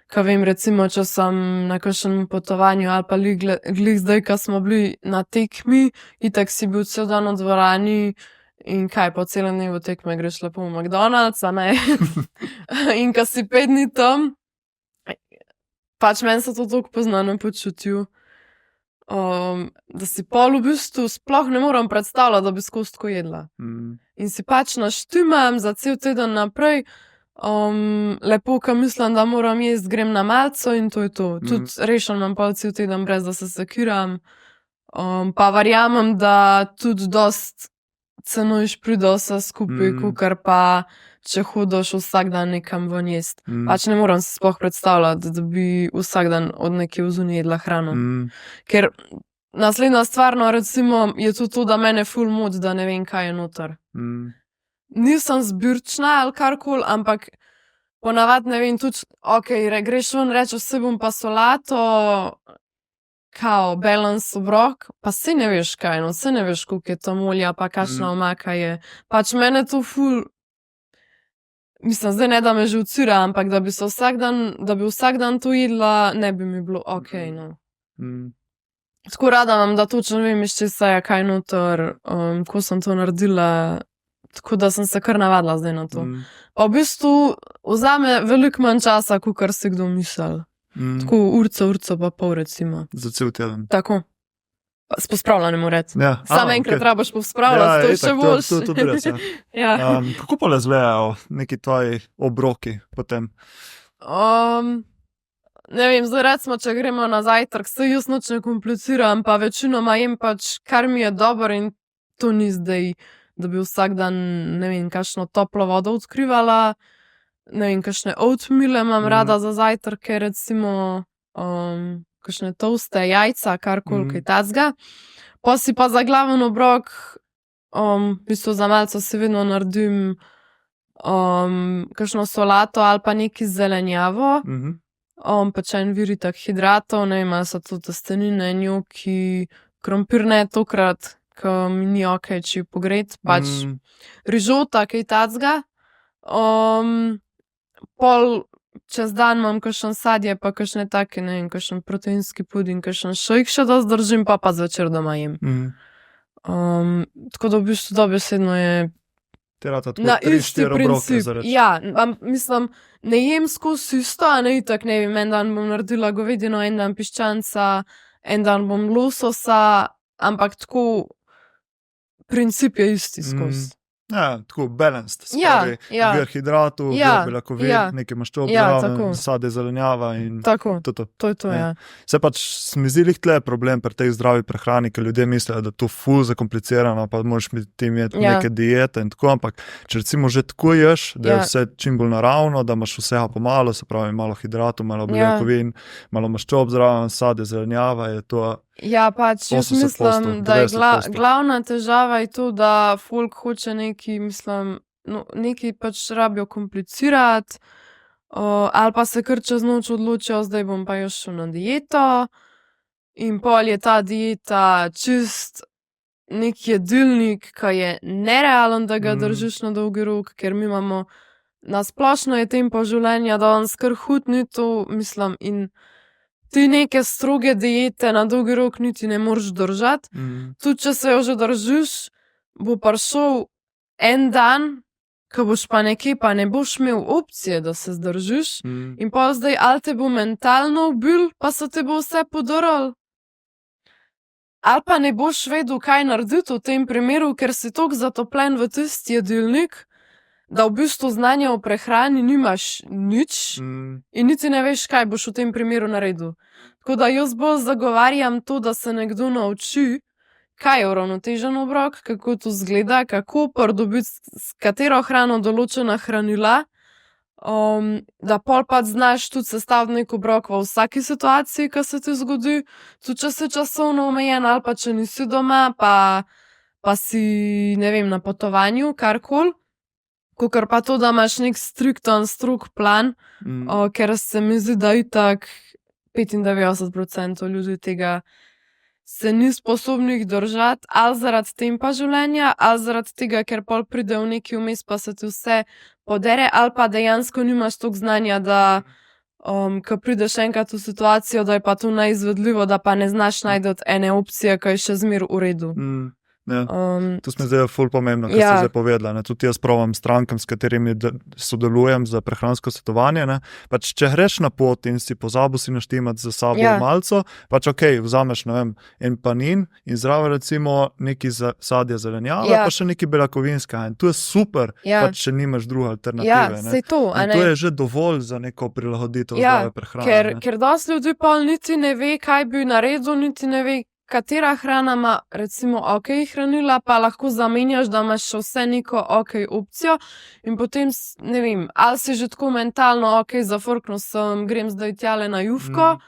Ka vem, recimo, če sem na kakšnem potovanju ali pa glih zdaj, ko smo bili na tekmi, itak si bil cel dan v dvorani in kaj, po celem dnevu tekme greš lepo v McDonald's, a ne? In ko si 5 dni tam, pač meni se to tako poznano počutil, da si pol v bistvu sploh ne morem predstavljati, da bi skozi tako jedla. In si pač naštimam za cel teden naprej, lepo, ko mislim, da moram jesti, grem na malco in to je to. Tudi rešen imam pol cel teden, brez da se sekiram. Pa verjamem, da tudi dost cenuješ pride vse skupaj, kakor pa če hodiš vsak dan nekam ven jest. Pač ne morem si sploh predstavljati, da bi vsak dan od nekje vzunij jedla hrano. Ker naslednja stvar, no, recimo, je tudi to, da mene ful moti, da ne vem, kaj je noter. Nisem zbirčna ali karkoli, ampak ponavadi ne vem, tudi, greš ven, rečeš, se bom pa solato, kao, balance obrok, pa saj ne veš kaj, no, saj ne veš, koliko je tam olja, pa kakšna omaka je. Pač mene to ful, mislim, zdaj ne da me živcira, ampak da bi vsak dan to jedla, ne bi mi bilo okej, no. Tako rada imam, da točno vem, iz česa je kaj noter, ko sem to naredila, tako da sem se kar navadila zdaj na to. Pa v bistvu vzame veliko manj časa, kakor si kdo misli. Tako urco pa pol, recimo. Za cel teden. Tako. S pospravljanjem ured. Ja. Samo enkrat rabaš pospravljati, to je še boljš. To je res, ja. Ja. Kako pa le izgledajo neki tvoji obroki potem? Ne vem, zdaj recimo, če gremo na zajtrk, se jaz nič ne kompliciram, pa večinoma jem pač, kar mi je dobro in to ni zdaj, da bi vsak dan, ne vem, kakšno toplo vodo odkrivala, ne vem, kakšne oatmeale imam rada za zajtrke, recimo, kakšne toste, jajca, karkoli, kaj tacga. Pa si pa za glaven obrok, v bistvu za malco si vedno naredim kakšno solato ali pa neki zelenjavo, pač en vir itak hidratov, ne vem, so to testenine, njoki, krompir ne tokrat, ko mi ni okej, če pogret, pač rižota, kaj tacga. Pol čez dan imam kakšen sadje, pa kakšne take, ne vem, kakšen proteinski puding, kakšen šejk še da zdržim, pa zvečer doma jem. Tako da v bistvu dobesedno je na isti princip. Ja, mislim, ne jem skozi isto, a ne itak, ne vem, en dan bom naredila govedino, en dan piščanca, en dan bom lososa, ampak tako princip je isti skozi. Ja, tako balanced, spravi, vir hidratov, vir beljakovin, nekaj maščob zraven, sadje, zelenjava in to. To je to, ja. Se pač mi zdi tle problem pri tej zdravi prehrani, ker ljudje mislijo, da je to ful zakomplicirano, pa moraš imeti neke diete in tako, ampak če recimo že tako ješ, da je vse čim bolj naravno, da imaš vsega pomalo, se pravi malo hidratov, malo beljakovin, malo maščob zraven, sadje, zelenjava, je to. Ja, pač jaz mislim, da je glavna težava je to, da folk hoče neki, mislim, neki pač rabijo komplicirati, ali pa se kar čez noč odločijo, zdaj bom pa jaz šel na dieto in pol je ta dieta čist nek jedilnik, ki je nerealen, da ga držiš na dolgi rok, ker mi imamo na splošno je tempo življenja, da on skar hud ni to, mislim, in ti neke stroge diete na dolgi rok niti ne moreš držati. Tudi če se jo že držiš, bo prišel en dan, ko boš pa nekje, pa ne boš imel opcije, da se zdržiš. In pa zdaj, ali te bo mentalno ubil, pa se te bo vse podarilo. Ali pa ne boš vedel, kaj narediti v tem primeru, ker si toliko zatopljen v tisti jedilnik, da v bistvu znanja o prehrani nimaš nič in niti ne veš, kaj boš v tem primeru naredil. Tako da jaz bolj zagovarjam to, da se nekdo nauči, kaj je uravnotežen obrok, kako to zgleda, kako pridobiti s katero hrano določena hranila, da pol pa znaš tudi sestaviti nek obrok v vsaki situaciji, ki se ti zgodi, tudi če si časovno omejen ali pa če nisi doma, pa si, ne vem, na potovanju, karkoli. Kakor pa to, da imaš nek strog plan, ker se mi zdi, da itak 95% ljudi tega se ni sposobnih držati, ali zaradi tempa življenja, ali zaradi tega, ker pol pride v neki vmes, pa se ti vse podere, ali pa dejansko nimaš toliko znanja, da ko prideš enkrat v situacijo, da je pa to neizvedljivo, da pa ne znaš najti ene opcije, ki je še zmer v redu. Ja. To se mi zdi ful pomembno, kar ste zdaj povedala. Ne? Tudi jaz provam strankam, s katerimi sodelujem za prehransko svetovanje. Ne? Pač, če greš na pot in si pozabil si naštimati za sabo malco, pač ok, vzameš, ne vem, en panin in zraven recimo neki sadje zelenjave, pa še neki beljakovinska. In to je super, pač če nimaš druge alternative. Sej to, in to je že dovolj za neko prilagoditev zdrave prehrane. Ker dosti ljudi pa niti ne ve, kaj bi naredil, niti ne ve, katera hrana ima recimo ok hranila, pa lahko zamenjaš, da imaš še vse neko ok opcijo in potem, ne vem, ali si že tako mentalno ok, zafrknil sem, grem zdaj tjale na jufko,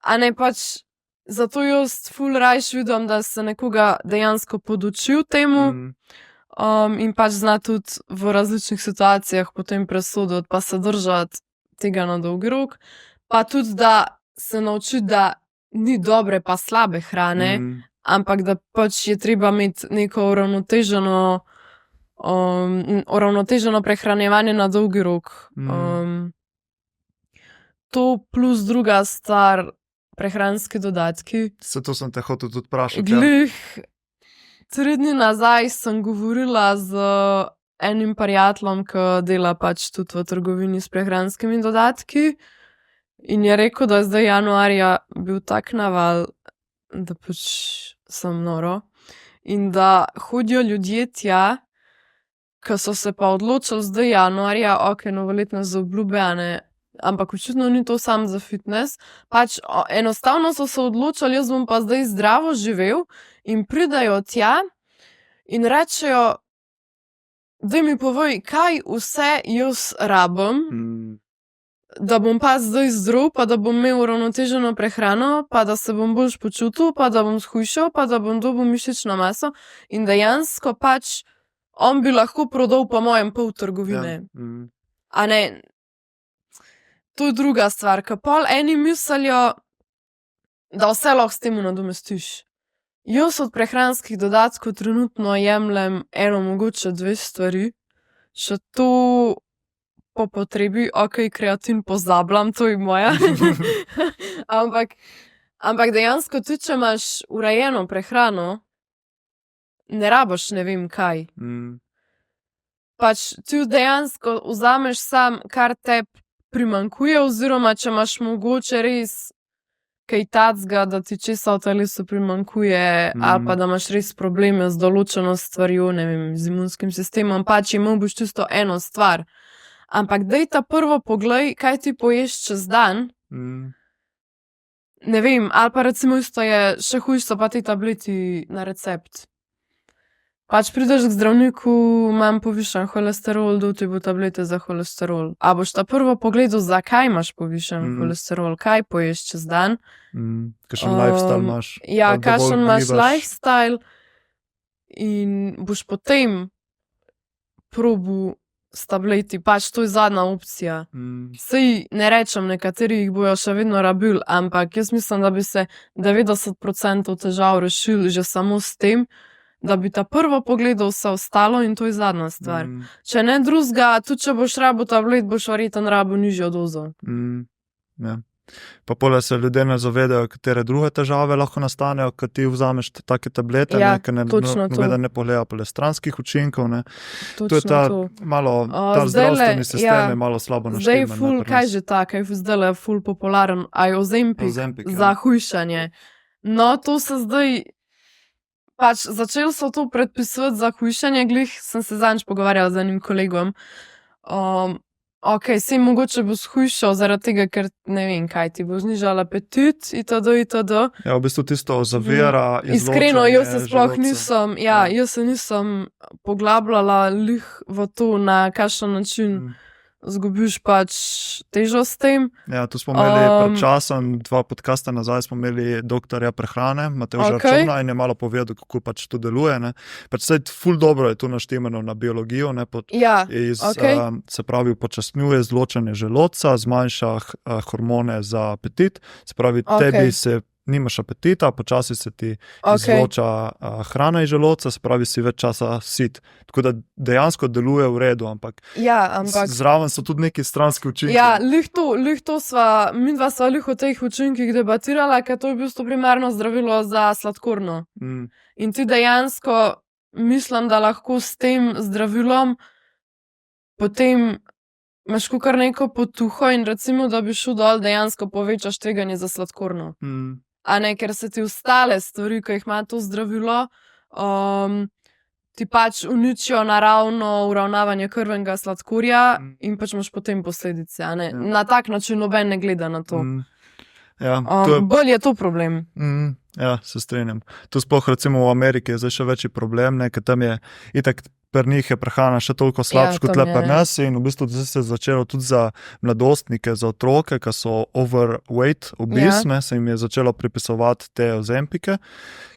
a ne pač, zato jaz ful rajš vidim, da se nekoga dejansko podučil temu in pač zna tudi v različnih situacijah potem presoditi, pa se držati tega na dolgi rok, pa tudi, da se nauči, da ni dobre pa slabe hrane, ampak da pač je treba imeti neko uravnoteženo prehranjevanje na dolgi rok. To plus druga stvar, prehranski dodatki. To sem te hotel tudi vprašati. Glih, 3 dni nazaj sem govorila z enim prijateljem, ki dela pač tudi v trgovini s prehranskimi dodatki. In je rekel, da je zdaj januarja bil tak naval, da pač sem noro. In da hodijo ljudje tja, ki so se pa odločili zdaj januarja, ok, novoletne zaobljube, ampak očitno ni to sam za fitness. Pač enostavno so se odločili, jaz bom pa zdaj zdravo živel in pridajo tja in rečejo, daj mi povej, kaj vse jaz rabim, da bom pa zdaj zdrav, pa da bom imel uravnoteženo prehrano, pa da se bom boljš počutil, pa da bom shujšal, pa da bom dobil mišično maso. In dejansko pač on bi lahko prodal po mojem pol trgovine. A ne, to je druga stvar, ker pol eni mislijo, da vse lahko s tem nadomestiš. Jaz od prehranskih dodatkov trenutno jemljem mogoče 2 stvari, še to po potrebi, ok, kreatin pozabljam, to je moja. ampak dejansko tudi, če imaš urejeno prehrano, ne rabiš ne vem kaj. Pač ti dejansko vzameš sam, kar te primanjkuje, oziroma če imaš mogoče res kaj tacga, da ti česa v telesu primanjkuje, ali pa da imaš res probleme z določeno stvarjo, ne vem, z imunskim sistemom, pač imel boš čisto eno stvar. Ampak daj ta prvo poglej, kaj ti poješ čez dan. Ne vem, ali pa recimo isto je, še hujš so pa ti tableti na recept. Pač prideš k zdravniku, imam povišan holesterol, dal ti bo tablete za holesterol. A boš ta prvo pogledal, zakaj imaš povišan holesterol, kaj poješ čez dan. Kakšen lifestyle imaš. Ja, kakšen imaš lifestyle in boš potem probil s tableti, pač to je zadnja opcija. Sej ne rečem, nekateri jih bojo še vedno rabili, ampak jaz mislim, da bi se 90% težav rešili že samo s tem, da bi ta prvo pogledal vse ostalo in to je zadnja stvar. Če ne drugega, tudi če boš rabil tablet, boš verjetno rabil nižjo dozo. Ja. Pa poleg se ljudje ne zavedajo, katere druge težave lahko nastanejo, ko ti vzameš take tablete, ker nobeden ne pogleda poleg stranskih učinkov. To je ta malo, ta zdravstveni sistem je malo slabo našteven. Zdaj je ful, kaj že ta, kaj zdaj je ful popularen, Ozempic za hujšanje. No, to se zdaj, pač začeli so to predpisovati za hujšanje, glih sem se zadnjič pogovarjala z enim kolegom. Ok, sej mogoče bo shujšal zaradi tega, ker ne vem kaj, ti bo znižal apetit itd. Ja, v bistvu tisto zavira izločanje. Iskreno, jaz se sploh nisem, jaz se nisem poglabljala lih v to, na kakšen način zgubiš pač težo s tem. Ja, tu smo imeli pred časom, 2 podcasta nazaj smo imeli doktorja prehrane, Matevža Arčona, in je malo povedal, kako pač to deluje. Ne. Pač ful dobro je to naštemeno na biologijo, ne, se pravi, upočasnjuje zločanje želodca, zmanjša hormone za apetit, se pravi, tebi nimaš apetita, počasi se ti izloča hrana iz želodca, se pravi, si več časa sit. Tako da dejansko deluje v redu, ampak zraven so tudi neki stranski učinki. Ja, lih to sva, midva sva o teh učinkih debatirala, ker to je v bistvu primerno zdravilo za sladkorno. In ti dejansko mislim, da lahko s tem zdravilom potem imaš kar neko potuho in recimo, da bi šel dol, dejansko povečaš tveganje za sladkorno. A ne, ker se ti ostale stvari, ki jih ima to zdravilo, ti pač uničijo naravno uravnavanje krvnega sladkorja in pač imaš potem posledice. A ne? Na tak način noben ne gleda na to. Ja, bolj je to problem. Ja, se strinjam. Tu sploh recimo v Ameriki je zdaj še večji problem, ne, ker tam je itak pri njih je prehrana še toliko slabša kot le pri nas in v bistvu se je začelo tudi za mladostnike, za otroke, ki so overweight, obese, se jim je začelo pripisovati te ozempike,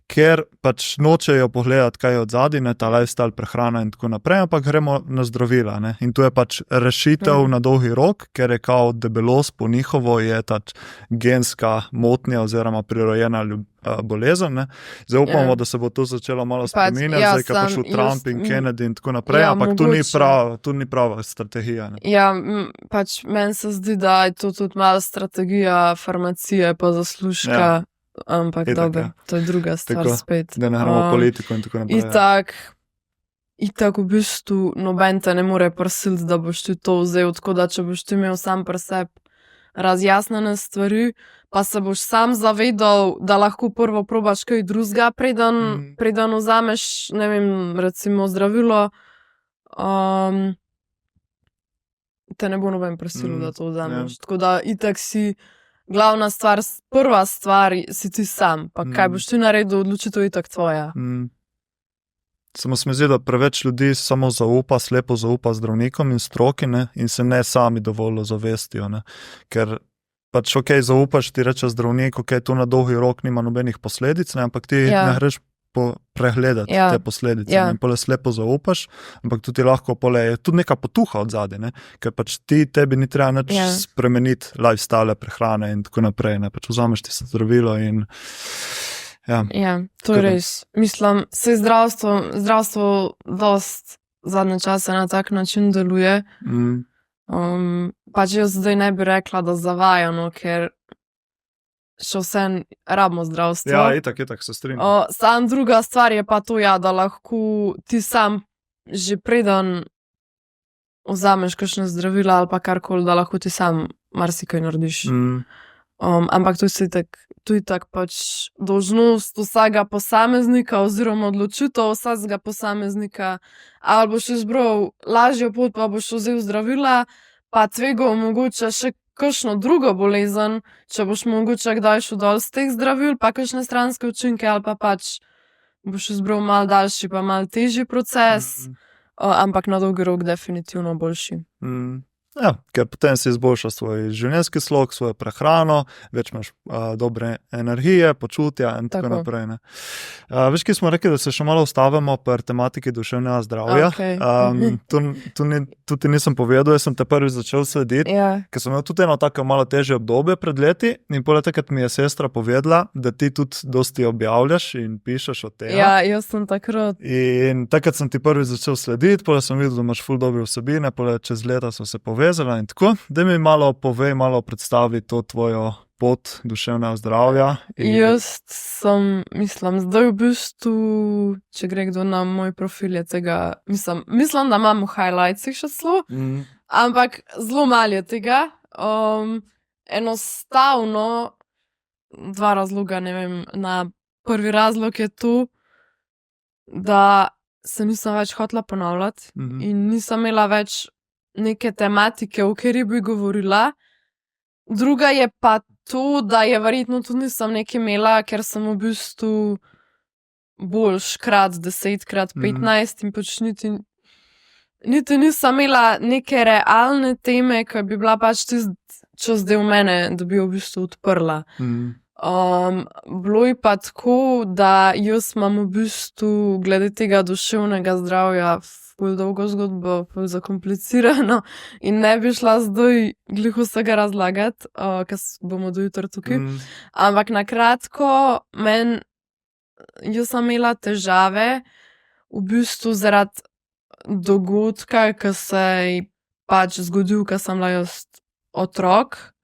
ker pač nočejo pogledati, kaj je od zadaj, ta lifestyle, prehrana in tako naprej, ampak gremo na zdravila. Ne? In tu je pač rešitev na dolgi rok, ker je kao debelost po njihovo je ta genska motnja oziroma prirojena bolezen. Ne? Zdaj upamo, da se bo to začelo malo spreminjati, zdaj ko je prišel Trump in Kennedy in tako naprej, ampak to ni prava strategija. Ne? Ja, pač meni se zdi, da je to tudi malo strategija farmacije pa zaslužka. Ampak dobro, to je druga stvar spet. Da ne gremo politiko in tako naprej. Itak v bistvu noben te ne more prisiliti, da boš ti to vzel, tako da če boš ti imel sam pri sebi razjasnjene stvari, pa se boš sam zavedal, da lahko prvo probaš kaj drugega, preden vzameš, ne vem, recimo zdravilo, te ne bo noben prisilil, da to vzameš. Tako da itak si glavna stvar, prva stvar si ti sam, pa kaj boš ti naredil, odločitev je itak tvoja. Samo se mi zdi, da preveč ljudi samo zaupa, slepo zaupa zdravnikom in stroki, ne, in se ne sami dovolj zavestijo, ne, ker pač zaupaš, ti reče zdravnik, to na dolgi rok nima nobenih posledic, ne, ampak ti ne greš pregledati te posledice, in pole slepo zaupaš, ampak tudi lahko je tudi neka potuha od zadaj, ne? Ker pač tebi ni treba nič spremeniti lifestyle, prehrane in tako naprej, ne? Pač vzameš ti se zdravilo in ja, to je res. Mislim, se zdravstvo dost zadnje čase na tak način deluje. Pač jaz zdaj ne bi rekla, da zavajano, ker še vse rabimo zdravstvo. Ja, itak se strinjam. Sam druga stvar je pa to, da lahko ti sam že preden vzameš kakšne zdravila ali pa karkoli, da lahko ti sam marsikaj narediš. Ampak to je tak pač dolžnost vsakega posameznika oziroma odločitev vsakega posameznika. Ali boš izbral lažjo pot, pa boš vzel zdravila, pa tvegal mogoče še kakšno drugo bolezen, če boš mogoče kdaj šel dol z teh zdravil, pa kakšne stranske učinke, ali pa pač boš izbral malo daljši, pa malo težji proces, ampak na dolgi rok definitivno boljši. Ja, ker potem si izboljšaš svoj življenjski slog, svojo prehrano, več imaš dobre energije, počutja in tako naprej. Ne. Veš, ki smo rekli, da se še malo ustavimo pri tematiki duševnega zdravja. Tu ti nisem povedal, jaz sem te prvi začel slediti, ker sem imel tudi eno tako malo težje obdobje pred leti in poleg takrat mi je sestra povedala, da ti tudi dosti objavljaš in pišeš o tem. Ja, jaz sem takrat. In takrat sem ti prvi začel slediti, poleg sem videl, da imaš ful dobre vsebine, poleg čez leta so se povedali in tako, da mi malo povej, malo predstavi to tvojo pot duševnega zdravja. Jaz sem, zdaj v bistvu, če gre kdo na moj profil, je tega, mislim, da imam v highlightsih še celo, ampak zelo malo je tega. Enostavno, 2 razloga, ne vem, na prvi razlog je to, da se nisem več hotela ponavljati in nisem imela več neke tematike, o kateri bi govorila. Druga je pa to, da je verjetno tudi nisem nekaj imela, ker sem v bistvu boljš krat 10, krat 15 in pač niti nisem imela neke realne teme, ki bi bila pač čez del mene, da bi jo v bistvu odprla. Bilo je pa tako, da jaz imam v bistvu glede tega duševnega zdravja ful dolgo zgodbo, ful zakomplicirano in ne bi šla zdaj glih vsega razlagati, ker bomo do jutra tukaj. Ampak na kratko, jaz sem imela težave v bistvu zaradi dogodka, ki se je pač zgodil, ko sem bila jaz otrok.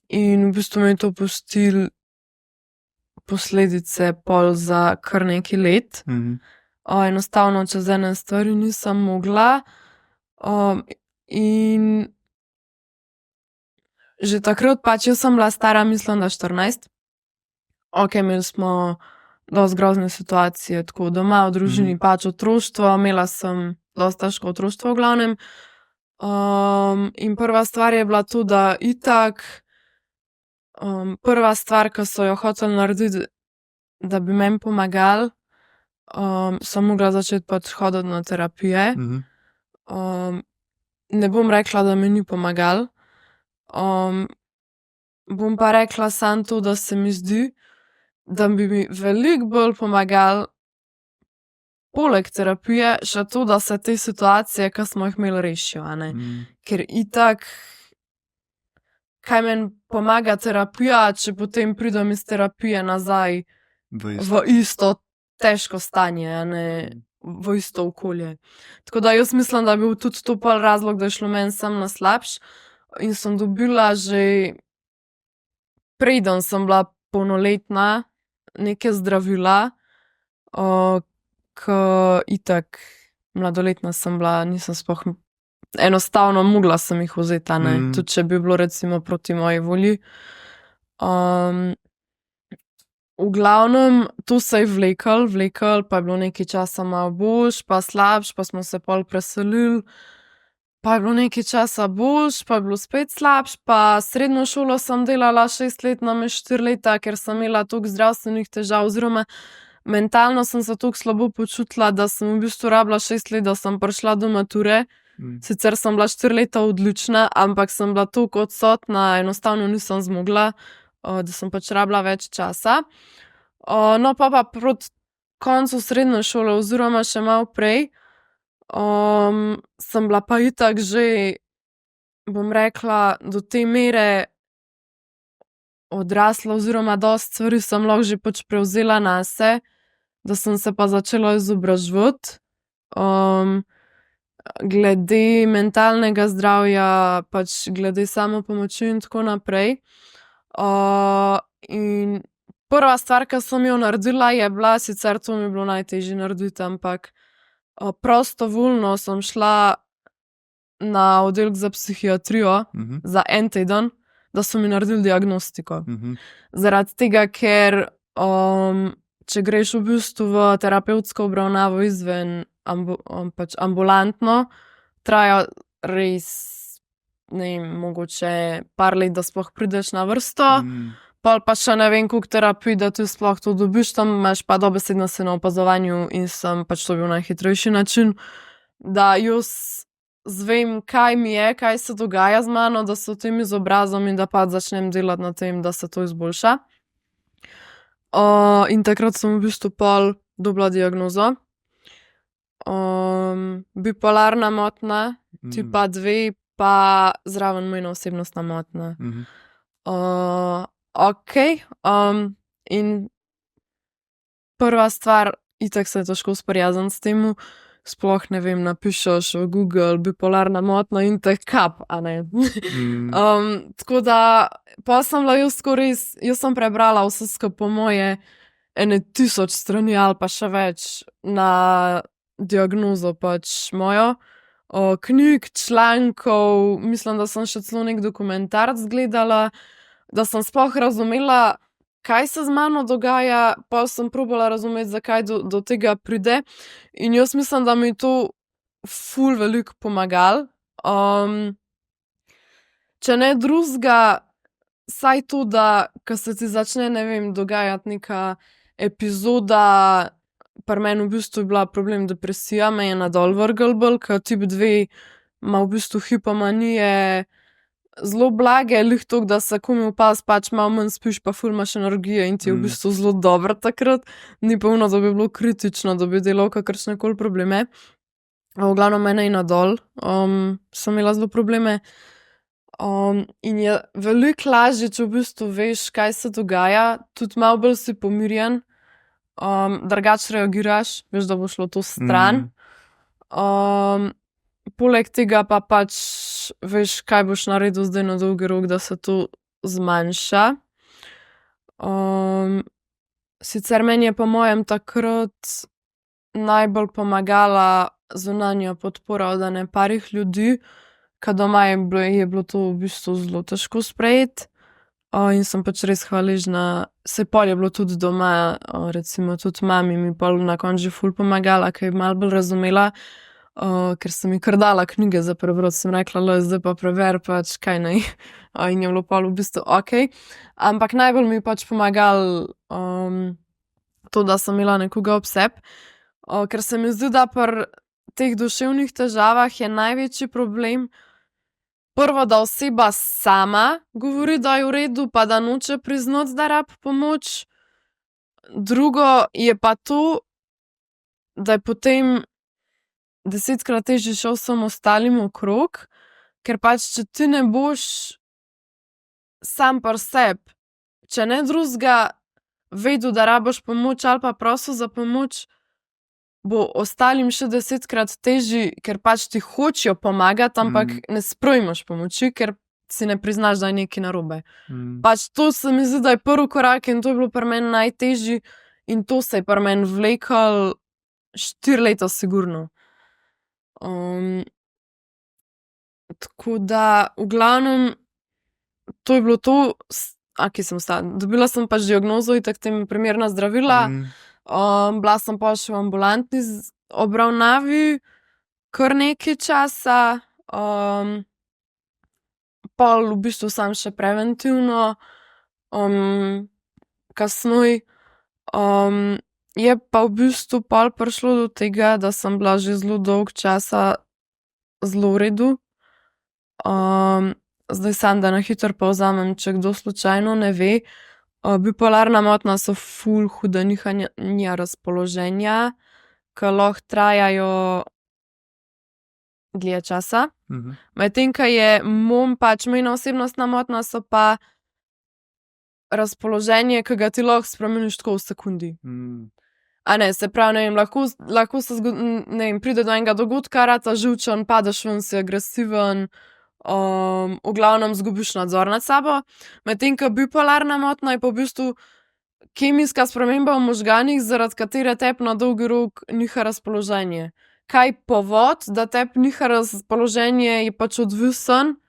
In v bistvu mi je to pustil posledice pol za kar nekaj let. Enostavno čez ene stvari nisem mogla. In že takrat pač jaz sem bila stara, mislim, da 14. Imeli smo dosti grozne situacije, tako doma, v družini, pač otroštvo, imela sem dosti težko otroštvo v glavnem. In prva stvar je bila to, da itak prva stvar, ki so jo hoteli narediti, da bi meni pomagali, sem mogla začeti pač hoditi na terapije. Ne bom rekla, da mi ni pomagal. Bom pa rekla samo to, da se mi zdi, da bi mi veliko bolj pomagal poleg terapije še to, da se te situacije, ki smo jih imeli, rešijo, a ne. Ker itak, kaj meni pomaga terapija, če potem pridem iz terapije nazaj v isto težko stanje, a ne, v isto okolje. Tako da jaz mislim, da je bil tudi to pol razlog, da je šlo meni samo na slabš in sem dobila že preden sem bila polnoletna neke zdravila, ke itak mladoletna sem bila, nisem sploh enostavno mogla sem jih vzeti, a ne, tudi če bi bilo recimo proti moji volji. V glavnem, to se je vlekel, pa je bilo nekaj časa malo boljš, pa slabš, pa smo se pol preselili, pa je bilo nekaj časa boljš, pa je bilo spet slabš, pa srednjo šolo sem delala 6 let, namesto 4 leta, ker sem imela toliko zdravstvenih težav, oziroma mentalno sem se toliko slabo počutila, da sem v bistvu rabila 6 let, da sem prišla do mature. Sicer sem bila 4 leta odlična, ampak sem bila toliko odsotna, enostavno nisem zmogla, da sem pač rabila več časa. No, pa proti koncu srednje šole, oziroma še malo prej, sem bila pa itak že, bom rekla, do te mere odrasla, oziroma dosti stvari sem lahko že pač prevzela nase, da sem se pa začela izobraževati. Glede mentalnega zdravja, pač glede samopomoči in tako naprej. In prva stvar, ki sem jo naredila, je bila, sicer to mi je bilo najtežje narediti, ampak prostovoljno sem šla na oddelek za psihiatrijo za en teden, da so mi naredili diagnostiko. Zaradi tega, ker če greš v bistvu v terapevtsko obravnavo izven pač ambulantno, traja res, ne vem, mogoče par let, da sploh prideš na vrsto, pol pa še ne vem, koliko terapij, da ti sploh to dobiš, tam imaš pa dobesedno si na opazovanju in sem pač to bil najhitrejši način, da jaz zvem, kaj mi je, kaj se dogaja z mano, da se v tem izobrazim in da pa začnem delati na tem, da se to izboljša. In takrat sem v bistvu pol dobila diagnozo. Bipolarna motnja, tipa 2, pa zraven mejna osebnostna motnja. In prva stvar, itak se je težko sprijazniti s tem, sploh ne vem, napišeš v Google bipolarna motnja in te kap, a ne. Tako da, pa sem bila jaz res, jaz sem prebrala vse skupaj po moje 1000 strani ali pa še več na diagnozo pač mojo, knjig, člankov, mislim, da sem še celo nek dokumentarc gledala, da sem sploh razumela, kaj se z mano dogaja, pa sem probala razumeti, zakaj do tega pride. In jaz mislim, da mi je to ful veliko pomagalo. Če ne drugega, saj to, da ko se ti začne, ne vem, dogajati neka epizoda pri meni v bistvu je bila problem depresija, me je nadol vrgel bolj, ker tip 2 ima v bistvu hipomanije zelo blage, lih tok, da se komi vpas, pač malo manj spiš, pa ful imaš energije in ti je v bistvu zelo dobro takrat. Ni pa ono, da bi bilo kritično, da bi delal kakršne koli probleme. V glavnem mene je nadol, sem imela zelo probleme. In je veliko lažje, če v bistvu veš, kaj se dogaja, tudi malo bolj si pomirjen, drugače reagiraš, veš, da bo šlo to stran. Poleg tega pa pač veš, kaj boš naredil zdaj na dolgi rok, da se to zmanjša. Sicer meni je po mojem takrat najbolj pomagala zunanja podpora od ene parih ljudi, ker doma je bilo to v bistvu zelo težko sprejeti. In sem pač res hvaležna, se pol je bilo tudi doma, recimo tudi mami mi pol na koncu že ful pomagala, ker je malo bolj razumela, ker sem mi kar dala knjige za prebrati, sem rekla, zdaj pa prever, pač kaj naj. In je bilo pol v bistvu okej. Ampak najbolj mi je pač pomagal to, da sem imela nekoga ob sebi, ker se mi zdi, da pri teh duševnih težavah je največji problem prvo, da oseba sama govori, da je v redu, pa da noče priznati, da rab pomoč. Drugo je pa to, da je potem 10-krat težje šel vsem ostalim okrog, ker pač, če ti ne boš sam pri sebi, če ne drugega vedel, da rabiš pomoč ali pa prosil za pomoč, bo ostalim še 10-krat težji, ker pač ti hočejo pomagati, ampak ne sprejmeš pomoči, ker si ne priznaš, da je nekaj narobe. Pač to se mi zdi, da je prvi korak in to je bilo pri meni najtežji in to se je pri meni vlekalo 4 leta sigurno. Tako da, v glavnem, to je bilo to, kje sem ostala? Dobila sem pač diagnozo, itak tem primerna zdravila, bila sem pa še v ambulantni obravnavi kar nekaj časa, pol v bistvu sam še preventivno, kasneje, je pa v bistvu pol prišlo do tega, da sem bila že zelo dolgo časa zelo v redu. Zdaj sam, da na hitro povzamem, če kdo slučajno ne ve, bipolarna motnja so ful huda nihanja razpoloženja, ki lahko trajajo dlje časa. Medtem ko je pač mejna osebnostna motnja, so pa razpoloženje, ki ga ti lahko spremeniš tako v sekundi. A ne, se pravi, ne vem, lahko se ne vem, pride do enega dogodka, rata živčen, padeš ven, si agresiven, v glavnem zgubiš nadzor nad sabo. Medtem ko bipolarna motnja je pa v bistvu kemijska sprememba v možganih, zaradi katere tebi na dolgi rok niha razpoloženje. Kaj povod, da tebi niha razpoloženje, je pač odvisen.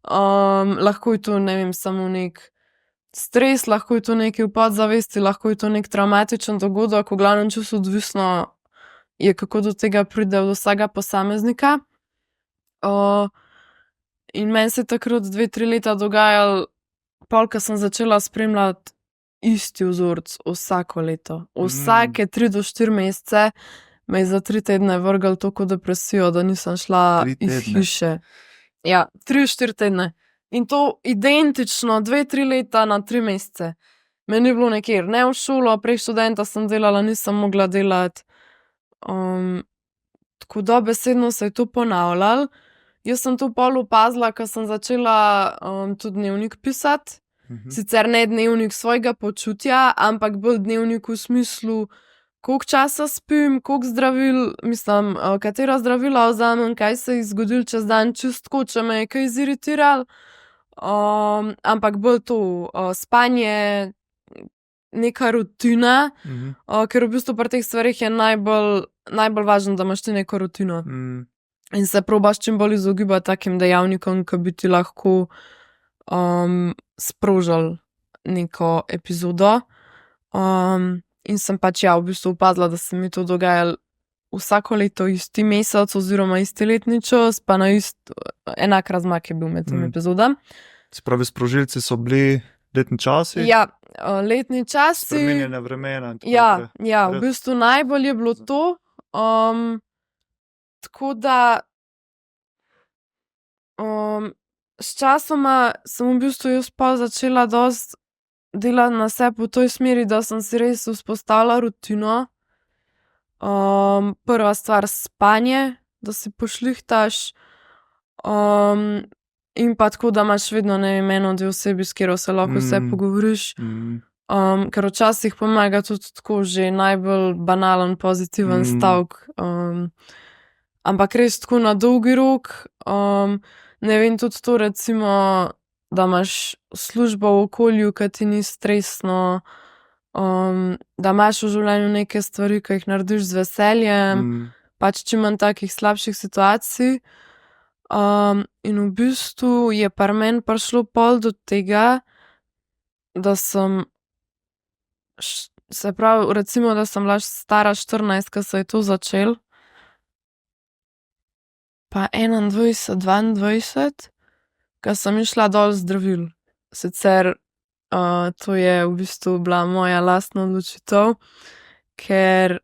Lahko je to, ne vem, samo nek stres, lahko je to nekaj v podzavesti, lahko je to nek travmatičen dogodek, v glavnem čisto odvisno je, kako do tega pride od vsega posameznika. In meni se je takrat 2-3 leta dogajalo, pol, ko sem začela spremljati isti vzorec vsako leto. Vsake 3 do 4 mesece me je za 3 tedne vrgel toliko depresijo, da nisem šla iz hiše. Ja, 3-4 tedne. In to identično 2-3 leta na 3 mesece. Meni je bilo nekjer ne v šolo, prek študenta sem delala, nisem mogla delati. Tako dobesedno se je to ponavljalo. Jaz sem to pol opazila, ko sem začela tudi dnevnik pisati. Sicer ne dnevnik svojega počutja, ampak bolj dnevnik v smislu, koliko časa spim, koliko zdravil, mislim, katera zdravila vzamem, kaj se je zgodilo čez dan, čistko, če me je kaj ziritiralo. Ampak bolj to spanje, neka rutina, ker v bistvu pri teh stvarih je najbolj važno, da imaš ti neko rutino. In se probaš čim bolj izogibati takim dejavnikom, ki bi ti lahko sprožili neko epizodo. In sem pač v bistvu opazila, da se mi to dogajalo vsako leto isti mesec oziroma isti letni čas, pa na enak razmak je bil med tem epizodam. Se pravi, sprožilci so bili letni časi, Ja, letni časi. spreminjanje vremena. In tako Ja, naprej. ja, v bistvu najbolj je bilo to. Tako da s časoma sem v bistvu jaz pa začela dosti delati na sebi v toj smeri, da sem si res vzpostavila rutino. Prva stvar spanje, da si pošlihtaš. In pa tako, da imaš vedno, ne vem, eno, dve osebi, s katero se lahko vse pogovoriš. Ker včasih pomaga tudi tako že najbolj banalen, pozitiven stavek. Ampak res tako na dolgi rok. Ne vem, tudi to recimo, da imaš službo v okolju, ki ti ni stresno, da imaš v življenju neke stvari, ki jih narediš z veseljem, pač čim manj takih slabših situacij. In v bistvu je pri meni prišlo pol do tega, da sem, se pravi, recimo, da sem bila stara 14, ko se je to začelo, pa 21, 22, ko sem išla dol zdravil. Sicer to je v bistvu bila moja lastna odločitev, ker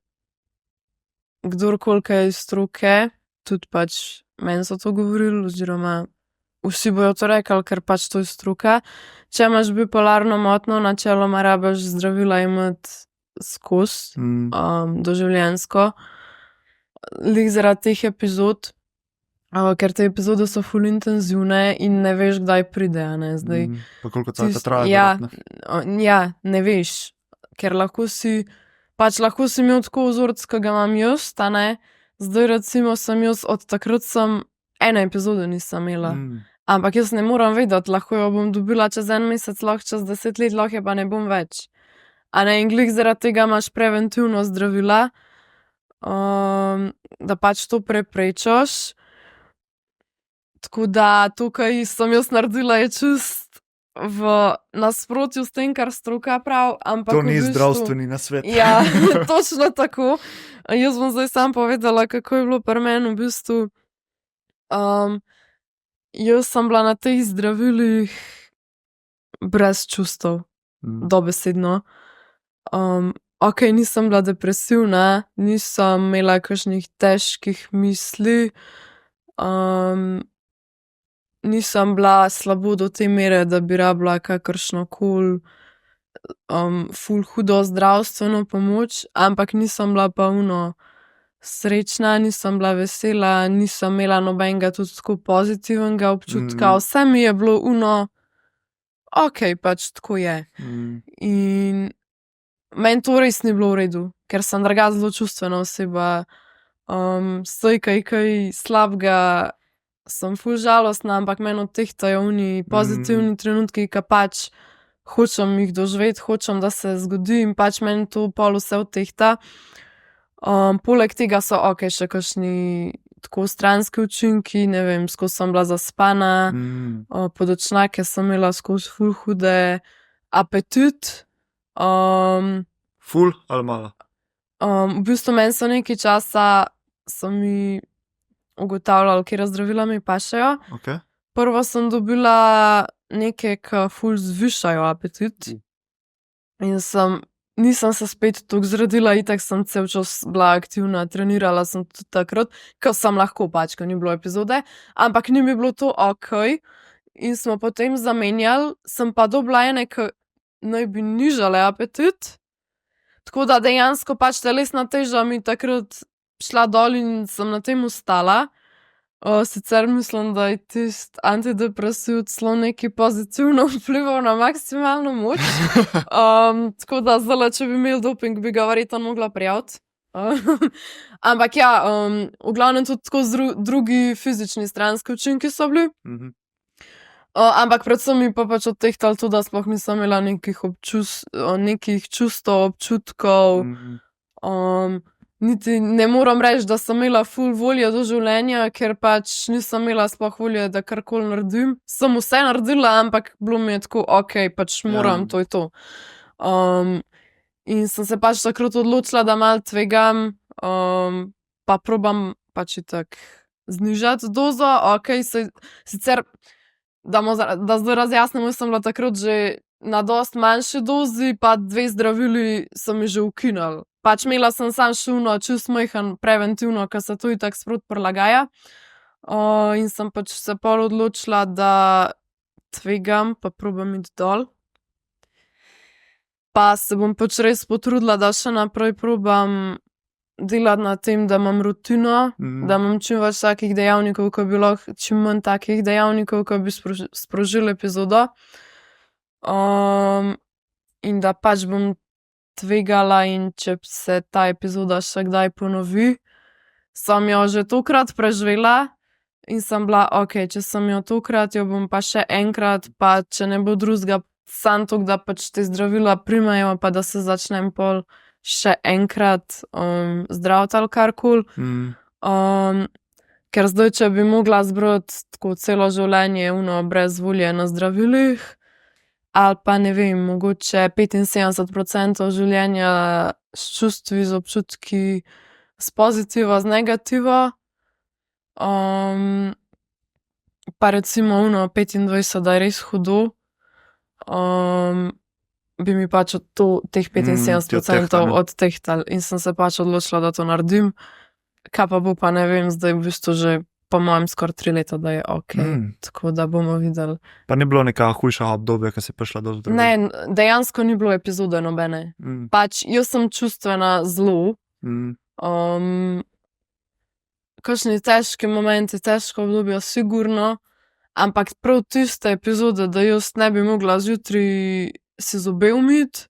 kdorkoli je iz stroke, tudi pač meni so to govorili, oziroma vsi bojo to rekli, ker pač to je stroka. Če imaš bipolarno motnjo, načeloma rabiš zdravila imeti skozi, doživljenjsko. Glih zaradi teh epizod, ker te epizode so ful intenzivne in ne veš, kdaj pride, a ne, zdaj. Pa koliko cajta traja, Ja, verjetno. ja, ne veš, ker lahko si imel tako vzorec, ki ga imam jaz, a ne. Zdaj recimo sem jaz od takrat ene epizode nisem imela. Ampak jaz ne moram vedeti, lahko jo bom dobila čez en mesec, lahko čez 10 let, lahko je pa ne bom več. A ne, in glih zaradi tega imaš preventivno zdravila, da pač to preprečaš. Tako da tukaj sem jaz naredila je čist v nasprotju s tem, kar stroka pravi, ampak To v ni bistvu, zdravstveni nasvet. Ja, točno tako. Jaz bom zdaj sam povedala, kako je bilo pri meni v bistvu. Jaz sem bila na teh zdravilih brez čustev, dobesedno. Ok, nisem bila depresivna, nisem imela kakšnih težkih misli, nisem bila slabo do te mere, da bi rabila kakršnokoli ful hudo zdravstveno pomoč, ampak nisem bila pa srečna, nisem bila vesela, nisem imela nobenega tudi tako pozitivnega občutka, vse mi je bilo ok, pač tako je. In meni to res ni bilo v redu, ker sem drugače zelo čustvena oseba. Saj kaj slabega, sem ful žalostna, ampak meni odtehtajo oni pozitivni trenutki, ki pač hočem jih doživeti, hočem, da se zgodi in pač meni to pol vse odtehta. Poleg tega so ok še kakšni tako stranski učinki, ne vem, skozi sem bila zaspana, podočnjake sem imela skozi ful hude, apetit. Ful ali malo? V bistvu meni so nekaj časa, so mi ugotavljali, katere zdravila mi pašejo. Okay. Prvo sem dobila neke, ki ful zvišajo apetit. In nisem se spet toliko zredila, itak sem cel čas bila aktivna, trenirala sem tudi takrat, ko sem lahko pač, ko ni bilo epizode, ampak ni mi bilo to ok. In smo potem zamenjali, sem pa dobila ene, ki naj bi nižale apetit. Tako da dejansko pač telesna teža mi takrat šla dol in sem na tem ostala. Sicer mislim, da je tisti antidepresiv celo nekaj pozitivno vplival na maksimalno moč. Tako da zdaj, če bi imel doping, bi ga verjetno mogla prijaviti. Ampak ja, v glavnem tudi tako drugi fizični stranski učinki so bili. Ampak predvsem mi pa pač odtehtalo to, da sploh nisem imela nekih čustev, občutkov. Niti ne moram reči, da sem imela ful volje do življenja, ker pač nisem imela sploh volje, da karkoli naredim. Sem vse naredila, ampak bilo mi je tako, ok, pač moram, to je to. In sem se pač takrat odločila, da malo tvegam, pa probam pač itak znižati dozo, ok, sicer, da zdaj razjasnimo, jaz sem bila takrat že na dost manjši dozi, pa 2 zdravili so mi že ukinili. Pač imela sem sam še uno čist majhen preventivno, ker se to itak sprot prilagaja. In sem pač se pol odločila, da tvegam, pa probam iti dol. Pa se bom pač res potrudila, da še naprej probam delati na tem, da imam rutino, da imam čim več takih dejavnikov, ko bi lahko čim manj takih dejavnikov, ko bi sprožili epizodo. In da pač bom tvegala in če se ta epizoda še kdaj ponovi, sem jo že tokrat preživela in sem bila, ok, če sem jo tokrat, jo bom pa še enkrat, pa če ne bo drugega, samo to, da pač te zdravila primajo, pa da se začnem pol še enkrat zdraviti ali karkoli. Ker zdaj, če bi mogla zbrati tako celo življenje brez volje na zdravilih, ali pa ne vem, mogoče 75% življenja s čustvi, z občutki, s pozitivo, z negativo, pa recimo 25, da je res hudo, bi mi pač teh 75% odtehtal in sem se pač odločila, da to naredim. Kaj pa bo, pa ne vem, zdaj v bistvu že po mojem skoraj 3 leta, da je ok, tako da bomo videli. Pa ni bilo neka hujša obdobja, ko si prišla do zdravil? Ne, dejansko ni bilo epizode nobene. Pač jaz sem čustvena zelo, kakšni težki momenti, težko obdobje, sigurno, ampak prav tiste epizode, da jaz ne bi mogla zjutraj si zobe umiti,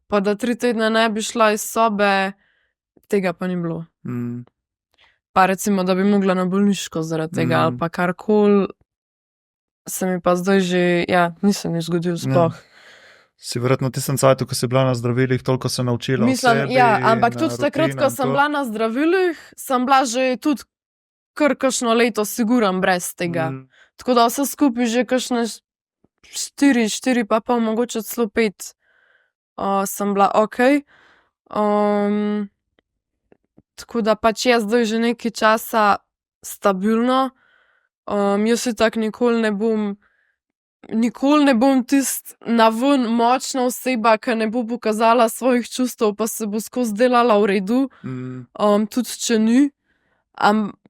pa da 3 tedne ne bi šla iz sobe, tega pa ni bilo. Pa recimo, da bi mogla na bolniško zaradi tega ali pa karkoli, se mi pa zdaj že, nisem ni zgodil sploh. Si verjetno tistem cajtu, ko si bila na zdravilih, toliko se naučila o sebi. Ampak tudi takrat, ko sem bila na zdravilih, sem bila že tudi kar kakšno leto siguran brez tega. Tako da vse skupaj že kakšne 4 pa pol, mogoče celo 5 sem bila ok. Tako da pač jaz zdaj že nekaj časa stabilno. Jaz itak nikoli ne bom tist naven močna oseba, ki ne bo pokazala svojih čustev, pa se bo skozi delala v redu. Tudi če ni.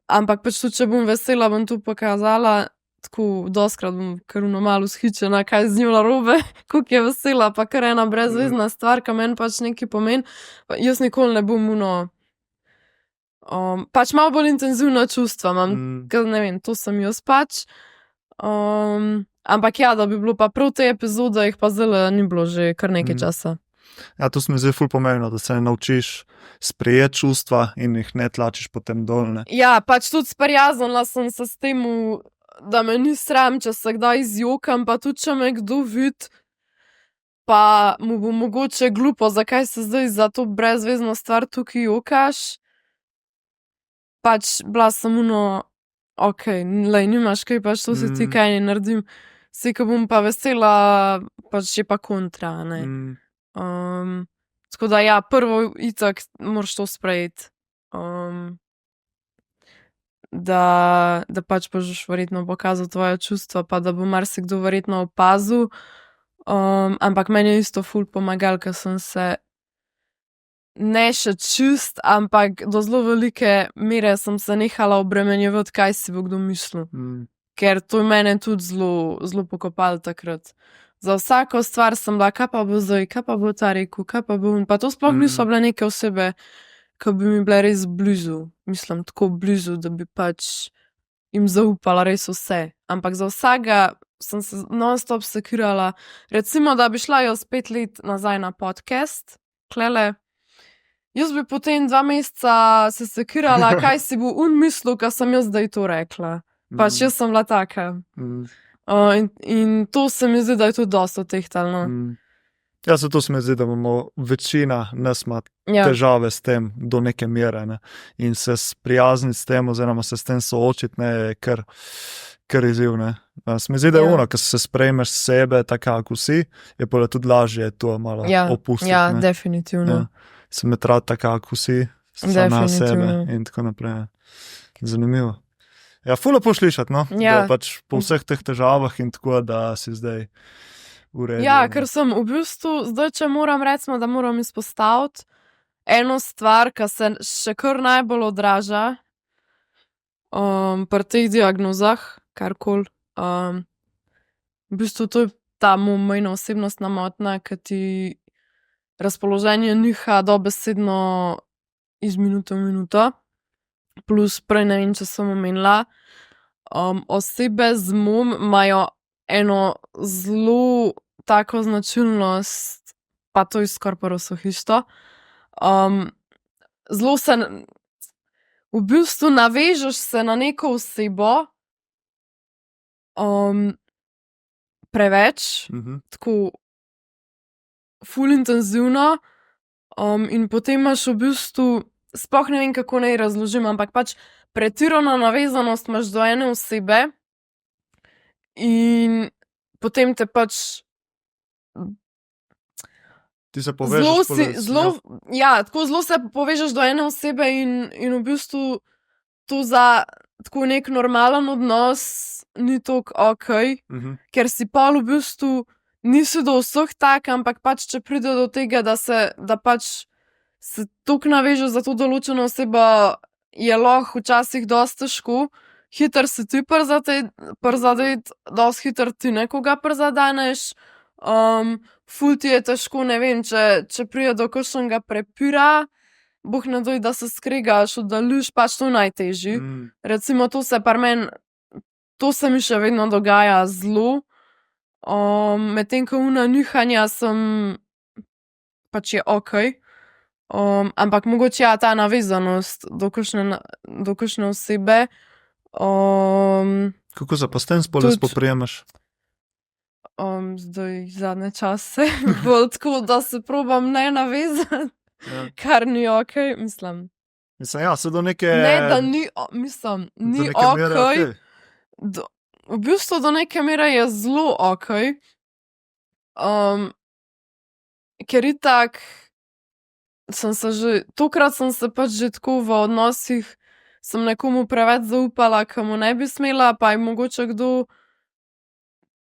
Ampak pač tudi, če bom vesela, bom to pokazala. Tako doskrat bom kar malo vzhičena, kaj z njo narobe, koliko je vesela, pa kar ena brezvezna stvar, ki meni pač nekaj pomeni. Jaz nikoli ne bom pač malo bolj intenzivna čustva imam, ker ne vem, to sem jaz pač. Ampak da bi bilo pa prav te epizode, jih pa zdaj ni bilo že kar nekaj časa. Ja, to se mi zdi ful pomembno, da se naučiš sprejeti čustva in jih ne tlačiš potem dol, ne. Ja, pač tudi sprijaznila sem se s tem, da me ni sram, če se kdaj zjokam, pa tudi, če me kdo vidi, pa mu bo mogoče glupo, zakaj se zdaj za to brezvezno stvar tukaj jokaš. Pač bila sem ok, lej, nimaš kaj, pač to si ti kaj ne naredim. Saj, ko bom pa vesela, pač je pa kontra, ne. Tako da prvo itak moraš to sprejeti. Da pač boš verjetno pokazal tvoje čustva, pa da bo marsikdo verjetno opazil. Ampak meni je isto ful pomagalo, ker sem se ne še čist, ampak do zelo velike mere sem se nehala obremenjevati, kaj si bo kdo mislil. Ker to je mene tudi zelo pokopalo takrat. Za vsako stvar sem bila, kaj pa bo zdaj, kaj pa bo ta rekel, kaj pa bo. Pa to sploh niso bile neke osebe, ki bi mi bile res blizu. Mislim, tako blizu, da bi pač jim zaupala res vse. Ampak za vsega sem se non-stop sekirala. Recimo, da bi šla jaz 5 let nazaj na podcast, klele. Jaz bi potem 2 meseca se sekirala, kaj si bo mislil, kaj sem jaz zdaj to rekla. Pač jaz sem bila taka. In to se mi zdi, da je tudi dosti odtehtalno. Ja, zato se mi zdi, da imamo večina nas ima težave s tem do neke mere, ne. In se sprijazniti s tem, oziroma se s tem soočiti, ne, je kar izziv, ne. Se mi zdi, da je ko se sprejmeš sebe, taka, kako si, je pa tudi lažje to malo opustiti. Ja, definitivno. Se metrati taka, kako si, sama sebe in tako naprej. Zanimivo. Ja, ful lepo slišati, no. Da pač po vseh teh težavah in tako, da si zdaj v redu. Ja, ker sem v bistvu, zdaj, če moram recimo, da moram izpostaviti eno stvar, ki se še kar najbolj odraža pri teh diagnozah, karkoli. V bistvu to je ta mejna osebnostna motnja, ki ti razpoloženje niha dobesedno iz minute v minuto. Plus prej ne vem, če sem omenila, osebe z MUM imajo eno zelo tako značilnost, pa to je skoraj pa vseh isto. Zelo se, v bistvu navežeš se na neko osebo preveč, tako ful intenzivno, in potem imaš v bistvu, sploh ne vem, kako naj razložim, ampak pač pretirano navezanost imaš do ene osebe in potem te pač Ti se povežeš tako zelo se povežeš do ene osebe in v bistvu to za tako nek normalen odnos ni toliko okej, ker si pol v bistvu nisi do vseh tak, ampak pač če pride do tega, da pač se toliko naveže za to določeno osebo, je lahko včasih dosti težko. Hitro si ti prizadet, dosti hitro ti nekoga prizadeneš. Ful ti je težko, ne vem, če pride do kakšnega prepira, boh ne doj, da se skregaš, oddaljiš, pač to najtežji. Recimo to to se mi še vedno dogaja zelo. Medtem ko nihanja pač je okej. Ampak mogoče ja, ta navezanost do kakšne osebe. Kako se pa s tem spole spoprijemaš? Zdaj zadnje čase bolj tako, da se probam ne navezati, kar ni okej, mislim. Mislim, ja, se do neke... Ne, da ni, mislim, ni okej. V bistvu do neke mere je zelo okej. Ker itak tokrat sem se pač že tako v odnosih, sem nekomu preveč zaupala, ki mu ne bi smela, pa je mogoče kdo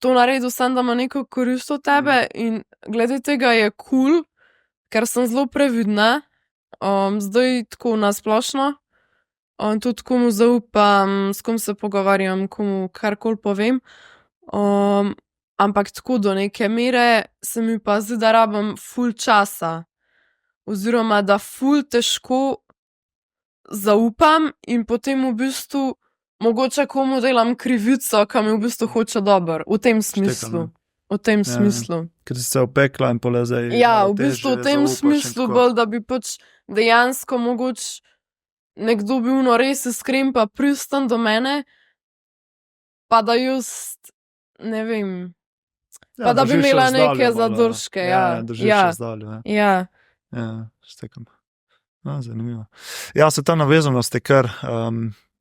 to naredil samo, da ima neko korist od tebe in glede tega je kul, ker sem zelo previdna, zdaj tako na splošno, tudi komu zaupam, s kom se pogovarjam, komu karkoli povem, ampak tako do neke mere se mi pa zdi, da rabim ful časa, oziroma da ful težko zaupam in potem v bistvu mogoče komu delam krivico, ki mi v bistvu hoče dobro, v tem smislu. V tem smislu. Ker si se opekla in pole zdaj... Ja, v bistvu v tem smislu bolj, da bi pač dejansko mogoče nekdo bil res iskren pa pristen do mene, pa da jaz, ne vem, pa da bi imela neke zadržke. Držiš še zdalje. Ja, štekam. Zanimivo. Ja, se ta navezanost je kar...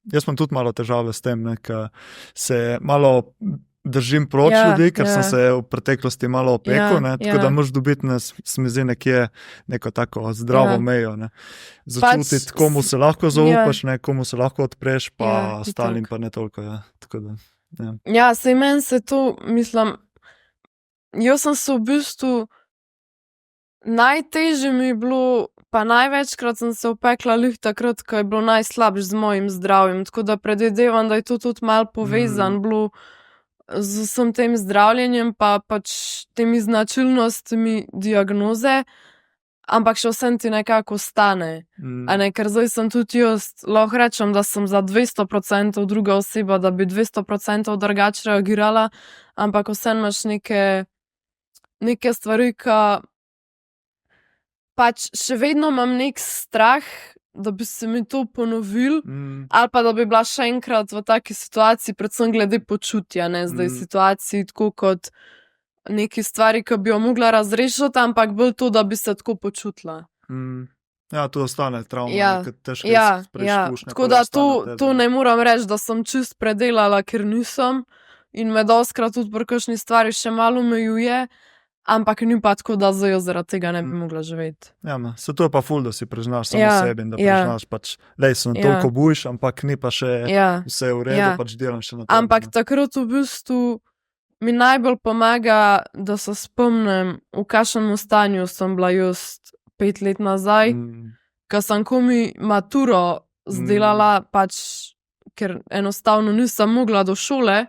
Jaz imam tudi malo težave s tem, ker se malo držim proč ljudi, ker sem se v preteklosti malo opekel, tako da moraš dobiti, se mi zdi, nekje neko tako zdravo mejo. Začutiti, komu se lahko zaupaš, komu se lahko odpreš, pa ostalim pa ne toliko. Ja, sej meni se to, mislim, jaz sem se v bistvu najtežje mi je bilo, pa največkrat sem se opekla lih takrat, ko je bilo najslabše z mojim zdravjem, tako da predvidevam, da je to tudi malo povezan bilo z vsem tem zdravljenjem, pa pač temi značilnostmi diagnoze, ampak še vsem ti nekako ostane. Ker zdaj sem tudi jaz, lahko rečem, da sem za 200% druga oseba, da bi 200% drugače reagirala, ampak vsem imaš neke stvari, ki pač še vedno imam nek strah, da bi se mi to ponovil, ali pa da bi bila še enkrat v taki situaciji, predvsem glede počutja, ne zdaj situaciji, tako kot neki stvari, ki bi jo mogla razrešiti, ampak bolj to, da bi se tako počutila. Ja, to ostane travma, težke preizkušnje. Tako da to ne moram reči, da sem čist predelala, ker nisem in me dostkrat tudi pri kakšni stvari še malo omejuje, ampak ni pa tako, da zdaj zaradi tega ne bi mogla živeti. Ja, se to je pa ful, da si priznaš samo sebi in da priznaš pač, lej, sem toliko bojiš, ampak ni pa še vse v redu, pač delam še na tem. Ampak takrat v bistvu mi najbolj pomaga, da se spomnim, v kakšnem stanju sem bila jaz 5 let nazaj, ko sem komi maturo zdelala, pač, ker enostavno nisem mogla do šole,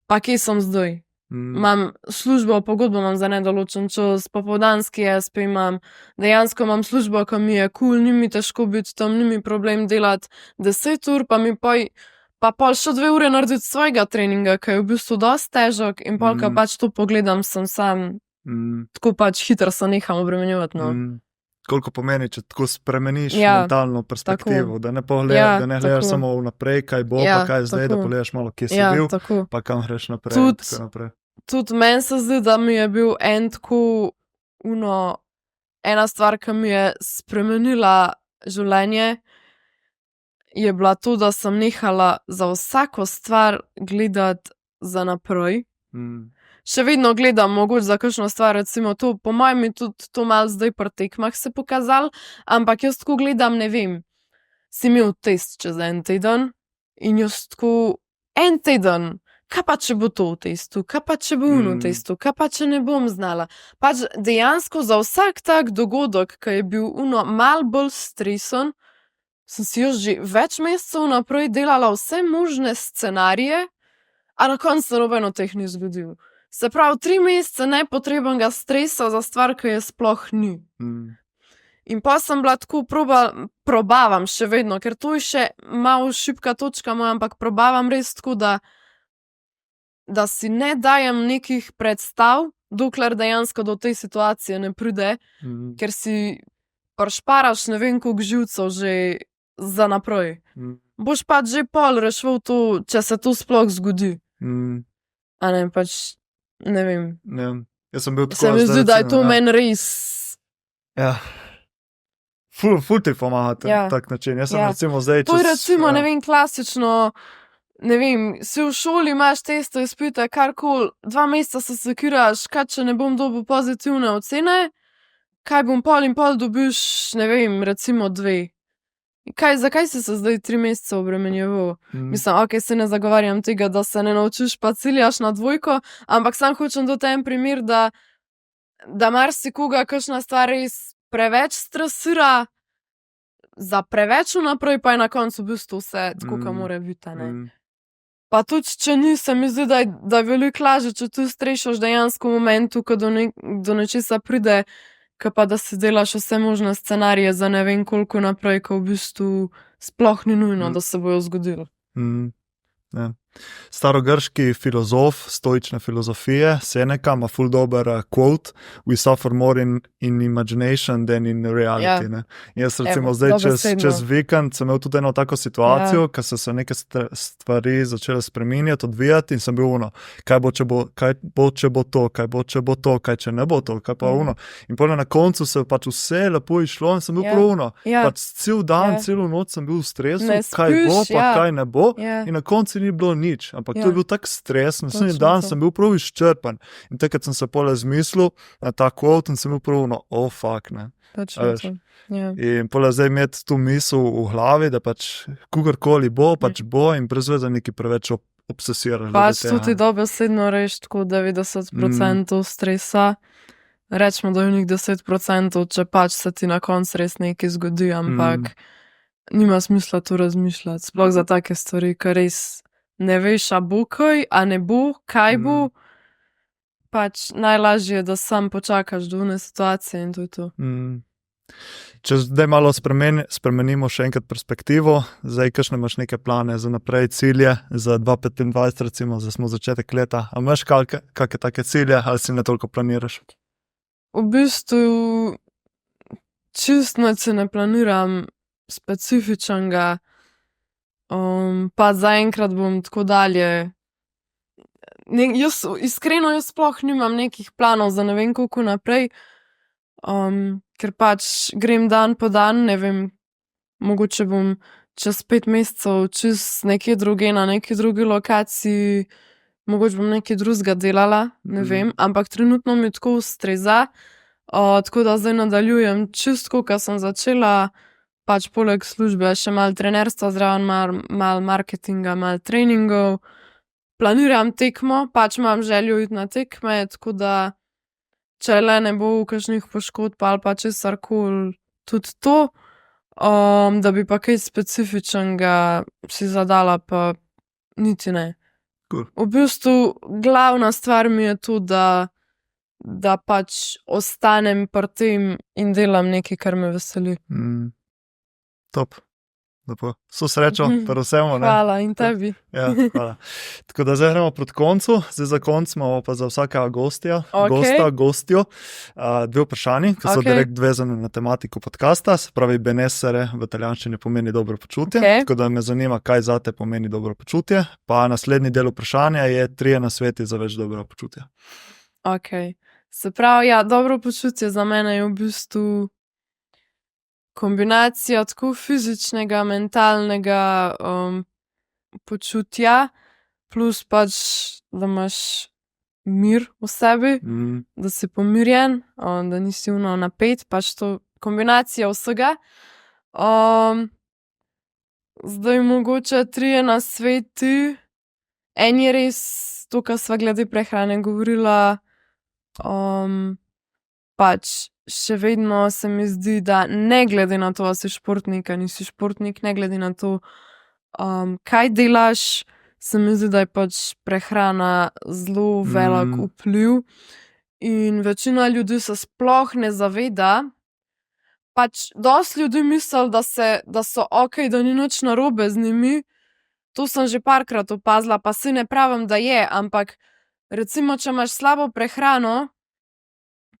pa kje sem zdaj. Imam službo, pogodbo imam za nedoločen čas, popoldanski SP imam, dejansko imam službo, ki mi je kul, ni mi težko biti tam, ni mi problem delati 10 ur, pa mi pa pol še 2 ure narediti svojega treninga, ki je v bistvu dosti težek in pol, ko pač to pogledam, sem sam, tako pač hitro se neham obremenjevati, no. Koliko pomeni, če tako spremeniš mentalno perspektivo, da ne gledaš samo vnaprej, kaj bo, pa kaj zdaj, da pogledaš malo, kje si bil, pa kam greš naprej. Tudi meni se zdi, da mi je bil ena stvar, ki mi je spremenila življenje, je bila to, da sem nehala za vsako stvar gledati za naprej. Še vedno gledam, mogoče za kakšno stvar, recimo to, po mojem je tudi to malo zdaj pri tekmah se pokazalo, ampak jaz tako gledam, ne vem, si imel test čez en teden in jaz tako en teden, kaj pa če bo to v testu, kaj pa če bo v testu, kaj pa če ne bom znala. Pač dejansko za vsak tak dogodek, ki je bil malo bolj stresen, sem si jaz že več mesecev naprej delala vse možne scenarije, a na koncu se nobeno teh ni zgodil. Se pravi, 3 mesece nepotrebnega stresa za stvar, ki je sploh ni. In pa sem bila tako, probavam še vedno, ker to je še malo šibka točka moja, ampak probavam res tako, da si ne dajem nekih predstav, dokler dejansko do te situacije ne pride, ker si pršparaš ne vem koliko živcev že za naprej. Boš pač že pol rešil to, če se to sploh zgodi. A ne, pač, ne vem. Jaz sem bil tako... Se mi zdi, da je to meni res... Ja. Ful ti pomaga tak način. Jaz sem recimo zdaj... To je recimo, ne vem, klasično, ne vem, si v šoli, imaš testo, izpite, karkoli, 2 meseca se sekiraš, kaj če ne bom dobil pozitivne ocene, kaj bom pol in pol dobiš, ne vem, recimo 2. Zakaj si se zdaj 3 mesece obremenjeval? Mislim, okej, se ne zagovarjam tega, da se ne naučiš pa ciljaš na 2, ampak sam hočem do ten primer, da marsikoga kakšna stvar res preveč stresira, za preveč vnaprej, pa je na koncu v bistvu vse tako, kot mora biti, ne. Pa tudi, če ni, se mi zdi, da je veliko lažje, če tu strešaš dejansko v momentu, ko do nečesa pride, ka pa da si delaš vse možne scenarije za ne vem koliko naprej, ko v bistvu sploh ni nujno, da se bojo zgodili. Starogrški filozof stoične filozofije, Seneca, ima ful dober quote: "We suffer more in imagination than in reality." Ne? Jaz recimo zdaj čez vikend sem imel tudi eno tako situacijo, ko so se neke stvari začele spreminjati, odvijati in sem bil kaj bo, če bo to, kaj če ne bo to, kaj pa In potem na koncu se pač vse lepo išlo in sem bil prav pač cel dan, celo noč sem bil v stresu, kaj bo, pa kaj ne bo in na koncu ni bilo nič, ampak to je bil tak stres, naslednji dan sem bil prav izčrpan in takrat sem se pole zmislil na ta quote in sem bil prav fuck, ne. In pole zdaj imeti tu misel v glavi, da pač kogarkoli bo, pač bo in brez veze nekaj preveč obsesiraš. Pač tudi dobesedno reč tako 90% stresa, rečemo, da je njih 10%, če pač se ti na koncu res nekaj zgodi, ampak nima smisla to razmišljati, sploh za take stvari, ker res ne veš, a bo kaj, a ne bo, kaj bo, pač najlažje je, da sam počakaš do one situacije in to je to. Če zdaj malo spremenimo še enkrat perspektivo, zdaj kakšne imaš neke plane za naprej, cilje za 2025 recimo, zdaj smo začetek leta, a imaš kakšne take cilje ali si ne toliko planiraš? V bistvu čisto nič se ne planiram specifičnega, pa zaenkrat bom tako dalje. Iskreno, jaz sploh nimam nekih planov za ne vem koliko naprej, ker pač grem dan po dan, ne vem, mogoče bom čez 5 mesecev čez nekje druge na neki drugi lokaciji, mogoče bom nekaj drugega delala, ne vem, ampak trenutno mi tako ustreza, tako da zdaj nadaljujem čisto, ko sem začela, pač poleg službe še malo trenerstva zraven, malo marketinga, malo treningov, planiram tekmo, pač imam željo iti na tekme, tako da če le ne bo kakšnih poškodb ali pa česarkoli, tudi to, da bi pa kaj specifičnega si zadala, pa niti ne. Cool. V bistvu glavna stvar mi je to, da pač ostanem pri tem in delam nekaj, kar me veseli. Top. Lepo. So srečo, pa vsemu. Hvala in tebi. Ja, hvala. Tako da zdaj gremo proti koncu. Zdaj za konc imamo pa za vsakega gostjo, dve vprašanji, ki so direkt vezane na tematiko podcasta, se pravi benessere v italijanščini pomeni dobro počutje. Tako da me zanima, kaj zate pomeni dobro počutje. Pa naslednji del vprašanja je 3 nasveti za več dobro počutja. Ok. Se pravi, ja, dobro počutje za mene je v bistvu kombinacija tako fizičnega, mentalnega počutja, plus pač, da imaš mir v sebi, da si pomirjen, da nisi napet, pač to kombinacija vsega. Zdaj mogoče 3 nasveti. En je res to, kar sva glede prehrane govorila, pač še vedno se mi zdi, da ne glede na to, a si športnik, a nisi športnik, ne glede na to, kaj delaš, se mi zdi, da je pač prehrana zelo velik vpliv in večina ljudi se sploh ne zaveda. Pač dosti ljudi misli, da so ok, da ni nič narobe z njimi. To sem že parkrat opazila, pa si ne pravim, da je, ampak recimo, če imaš slabo prehrano,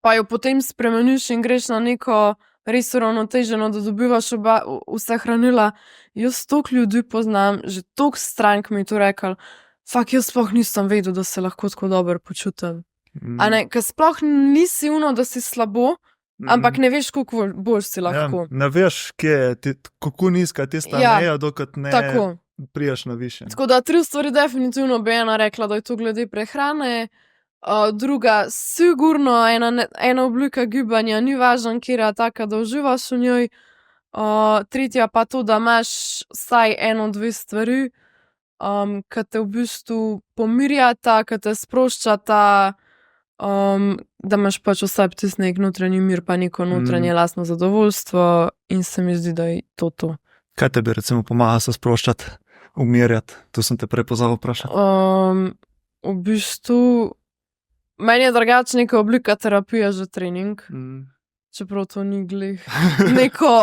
pa jo potem spremeniš in greš na neko res uravnoteženo, da dobivaš vse hranila. Jaz toliko ljudi poznam, že toliko strank mi je to rekel, fak, jaz sploh nisem vedel, da se lahko tako dobro počutim. A ne, ker sploh nisi da si slabo, ampak ne veš, koliko boljš si lahko. Ja, ne veš, kako nizka je tista meja, dokot ne prijaš na više. Tako da 3 stvari definitivno bi ena rekla, da je to glede prehrane. Druga, sigurno ena oblika gibanja, ni važno, kjer je taka, da uživaš v njoj. Tretja pa to, da imaš vsaj 1-2 stvari, ki te v bistvu pomirjata, ki te sproščata, da imaš pač vsaj tisti nek notranji mir, pa neko notranje lastno zadovoljstvo in se mi zdi, da je to. Kaj tebi recimo pomaga se sproščati, umirjati? To sem te prej pozabil vprašati. V bistvu meni je drugače neka oblika terapije že trening, čeprav to ni glih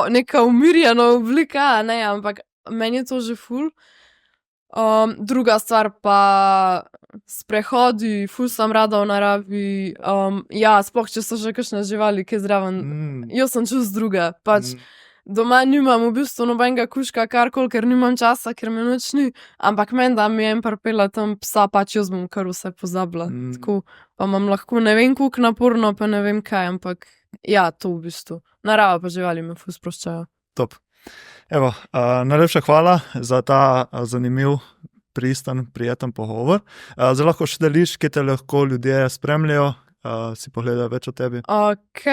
neka umirjena oblika, ne, ampak meni je to že ful. Druga stvar pa sprehodi, ful sem rada v naravi, ja, sploh če so že kakšne živali, ki je zraven, jaz sem čust druga, pač doma nimam v bistvu nobenega kužka, karkoli, ker nimam časa, ker me nič ni, ampak meni, da mi je en pripela tam psa, pač jaz bom kar vse pozabila, tako, pa imam lahko ne vem koliko naporno, pa ne vem kaj, ampak ja, to v bistvu, narava pa živali me ful sproščajo. Top. Evo, najlepša hvala za ta zanimiv, prijeten pogovor. Zdaj lahko še deliš, kje te lahko ljudje spremljajo, si pogledajo več o tebi. Ok,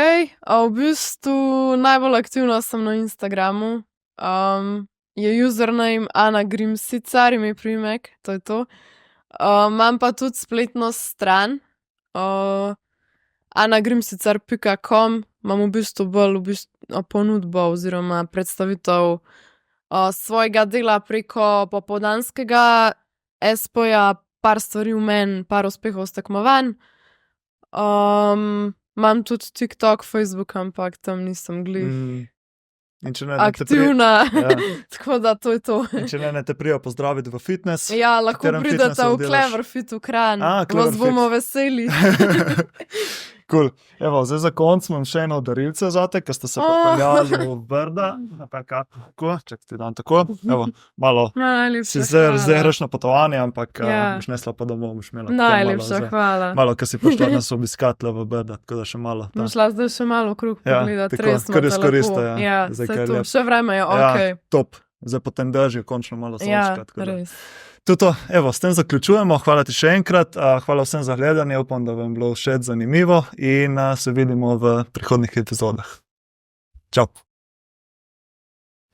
v bistvu najbolj aktivna sem na Instagramu. Je username Ana Grimsicar, ime priimek, to je to. Imam pa tudi spletno stran, anagrimsicar.com, imam v bistvu bolj ponudbo oziroma predstavitev svojega dela preko popoldanskega espoja, par stvari v meni, par uspehov s tekmovanj. Imam tudi TikTok, Facebook, ampak tam nisem glih aktivna, tako da to je to. In če ne te prijo pozdraviti v fitness. Ja, lahko pridete v Clever Fit v Kranj, vas bomo veseli. Cool. Evo, zdaj za konc imam še eno darilce zate, ker ste se popeljali v Brda. Čak ti dam tako. Evo, malo si zdaj greš na potovanje, ampak boš nesla pa domov, boš imela. Najlepša hvala. Malo, ker si prišla nas obiskati v Brda, tako da še malo. Bom šla zdaj še malo krug pogledati, res smo te lepo. Ja, vse to, še vreme je, okej. Ja, top. Zdaj potem držijo končno malo sončka. Ja, res. To, evo, s tem zaključujemo, hvala ti še enkrat, hvala vsem za gledanje, upam, da vam bilo všeč, zanimivo in se vidimo v prihodnjih epizodah. Čau!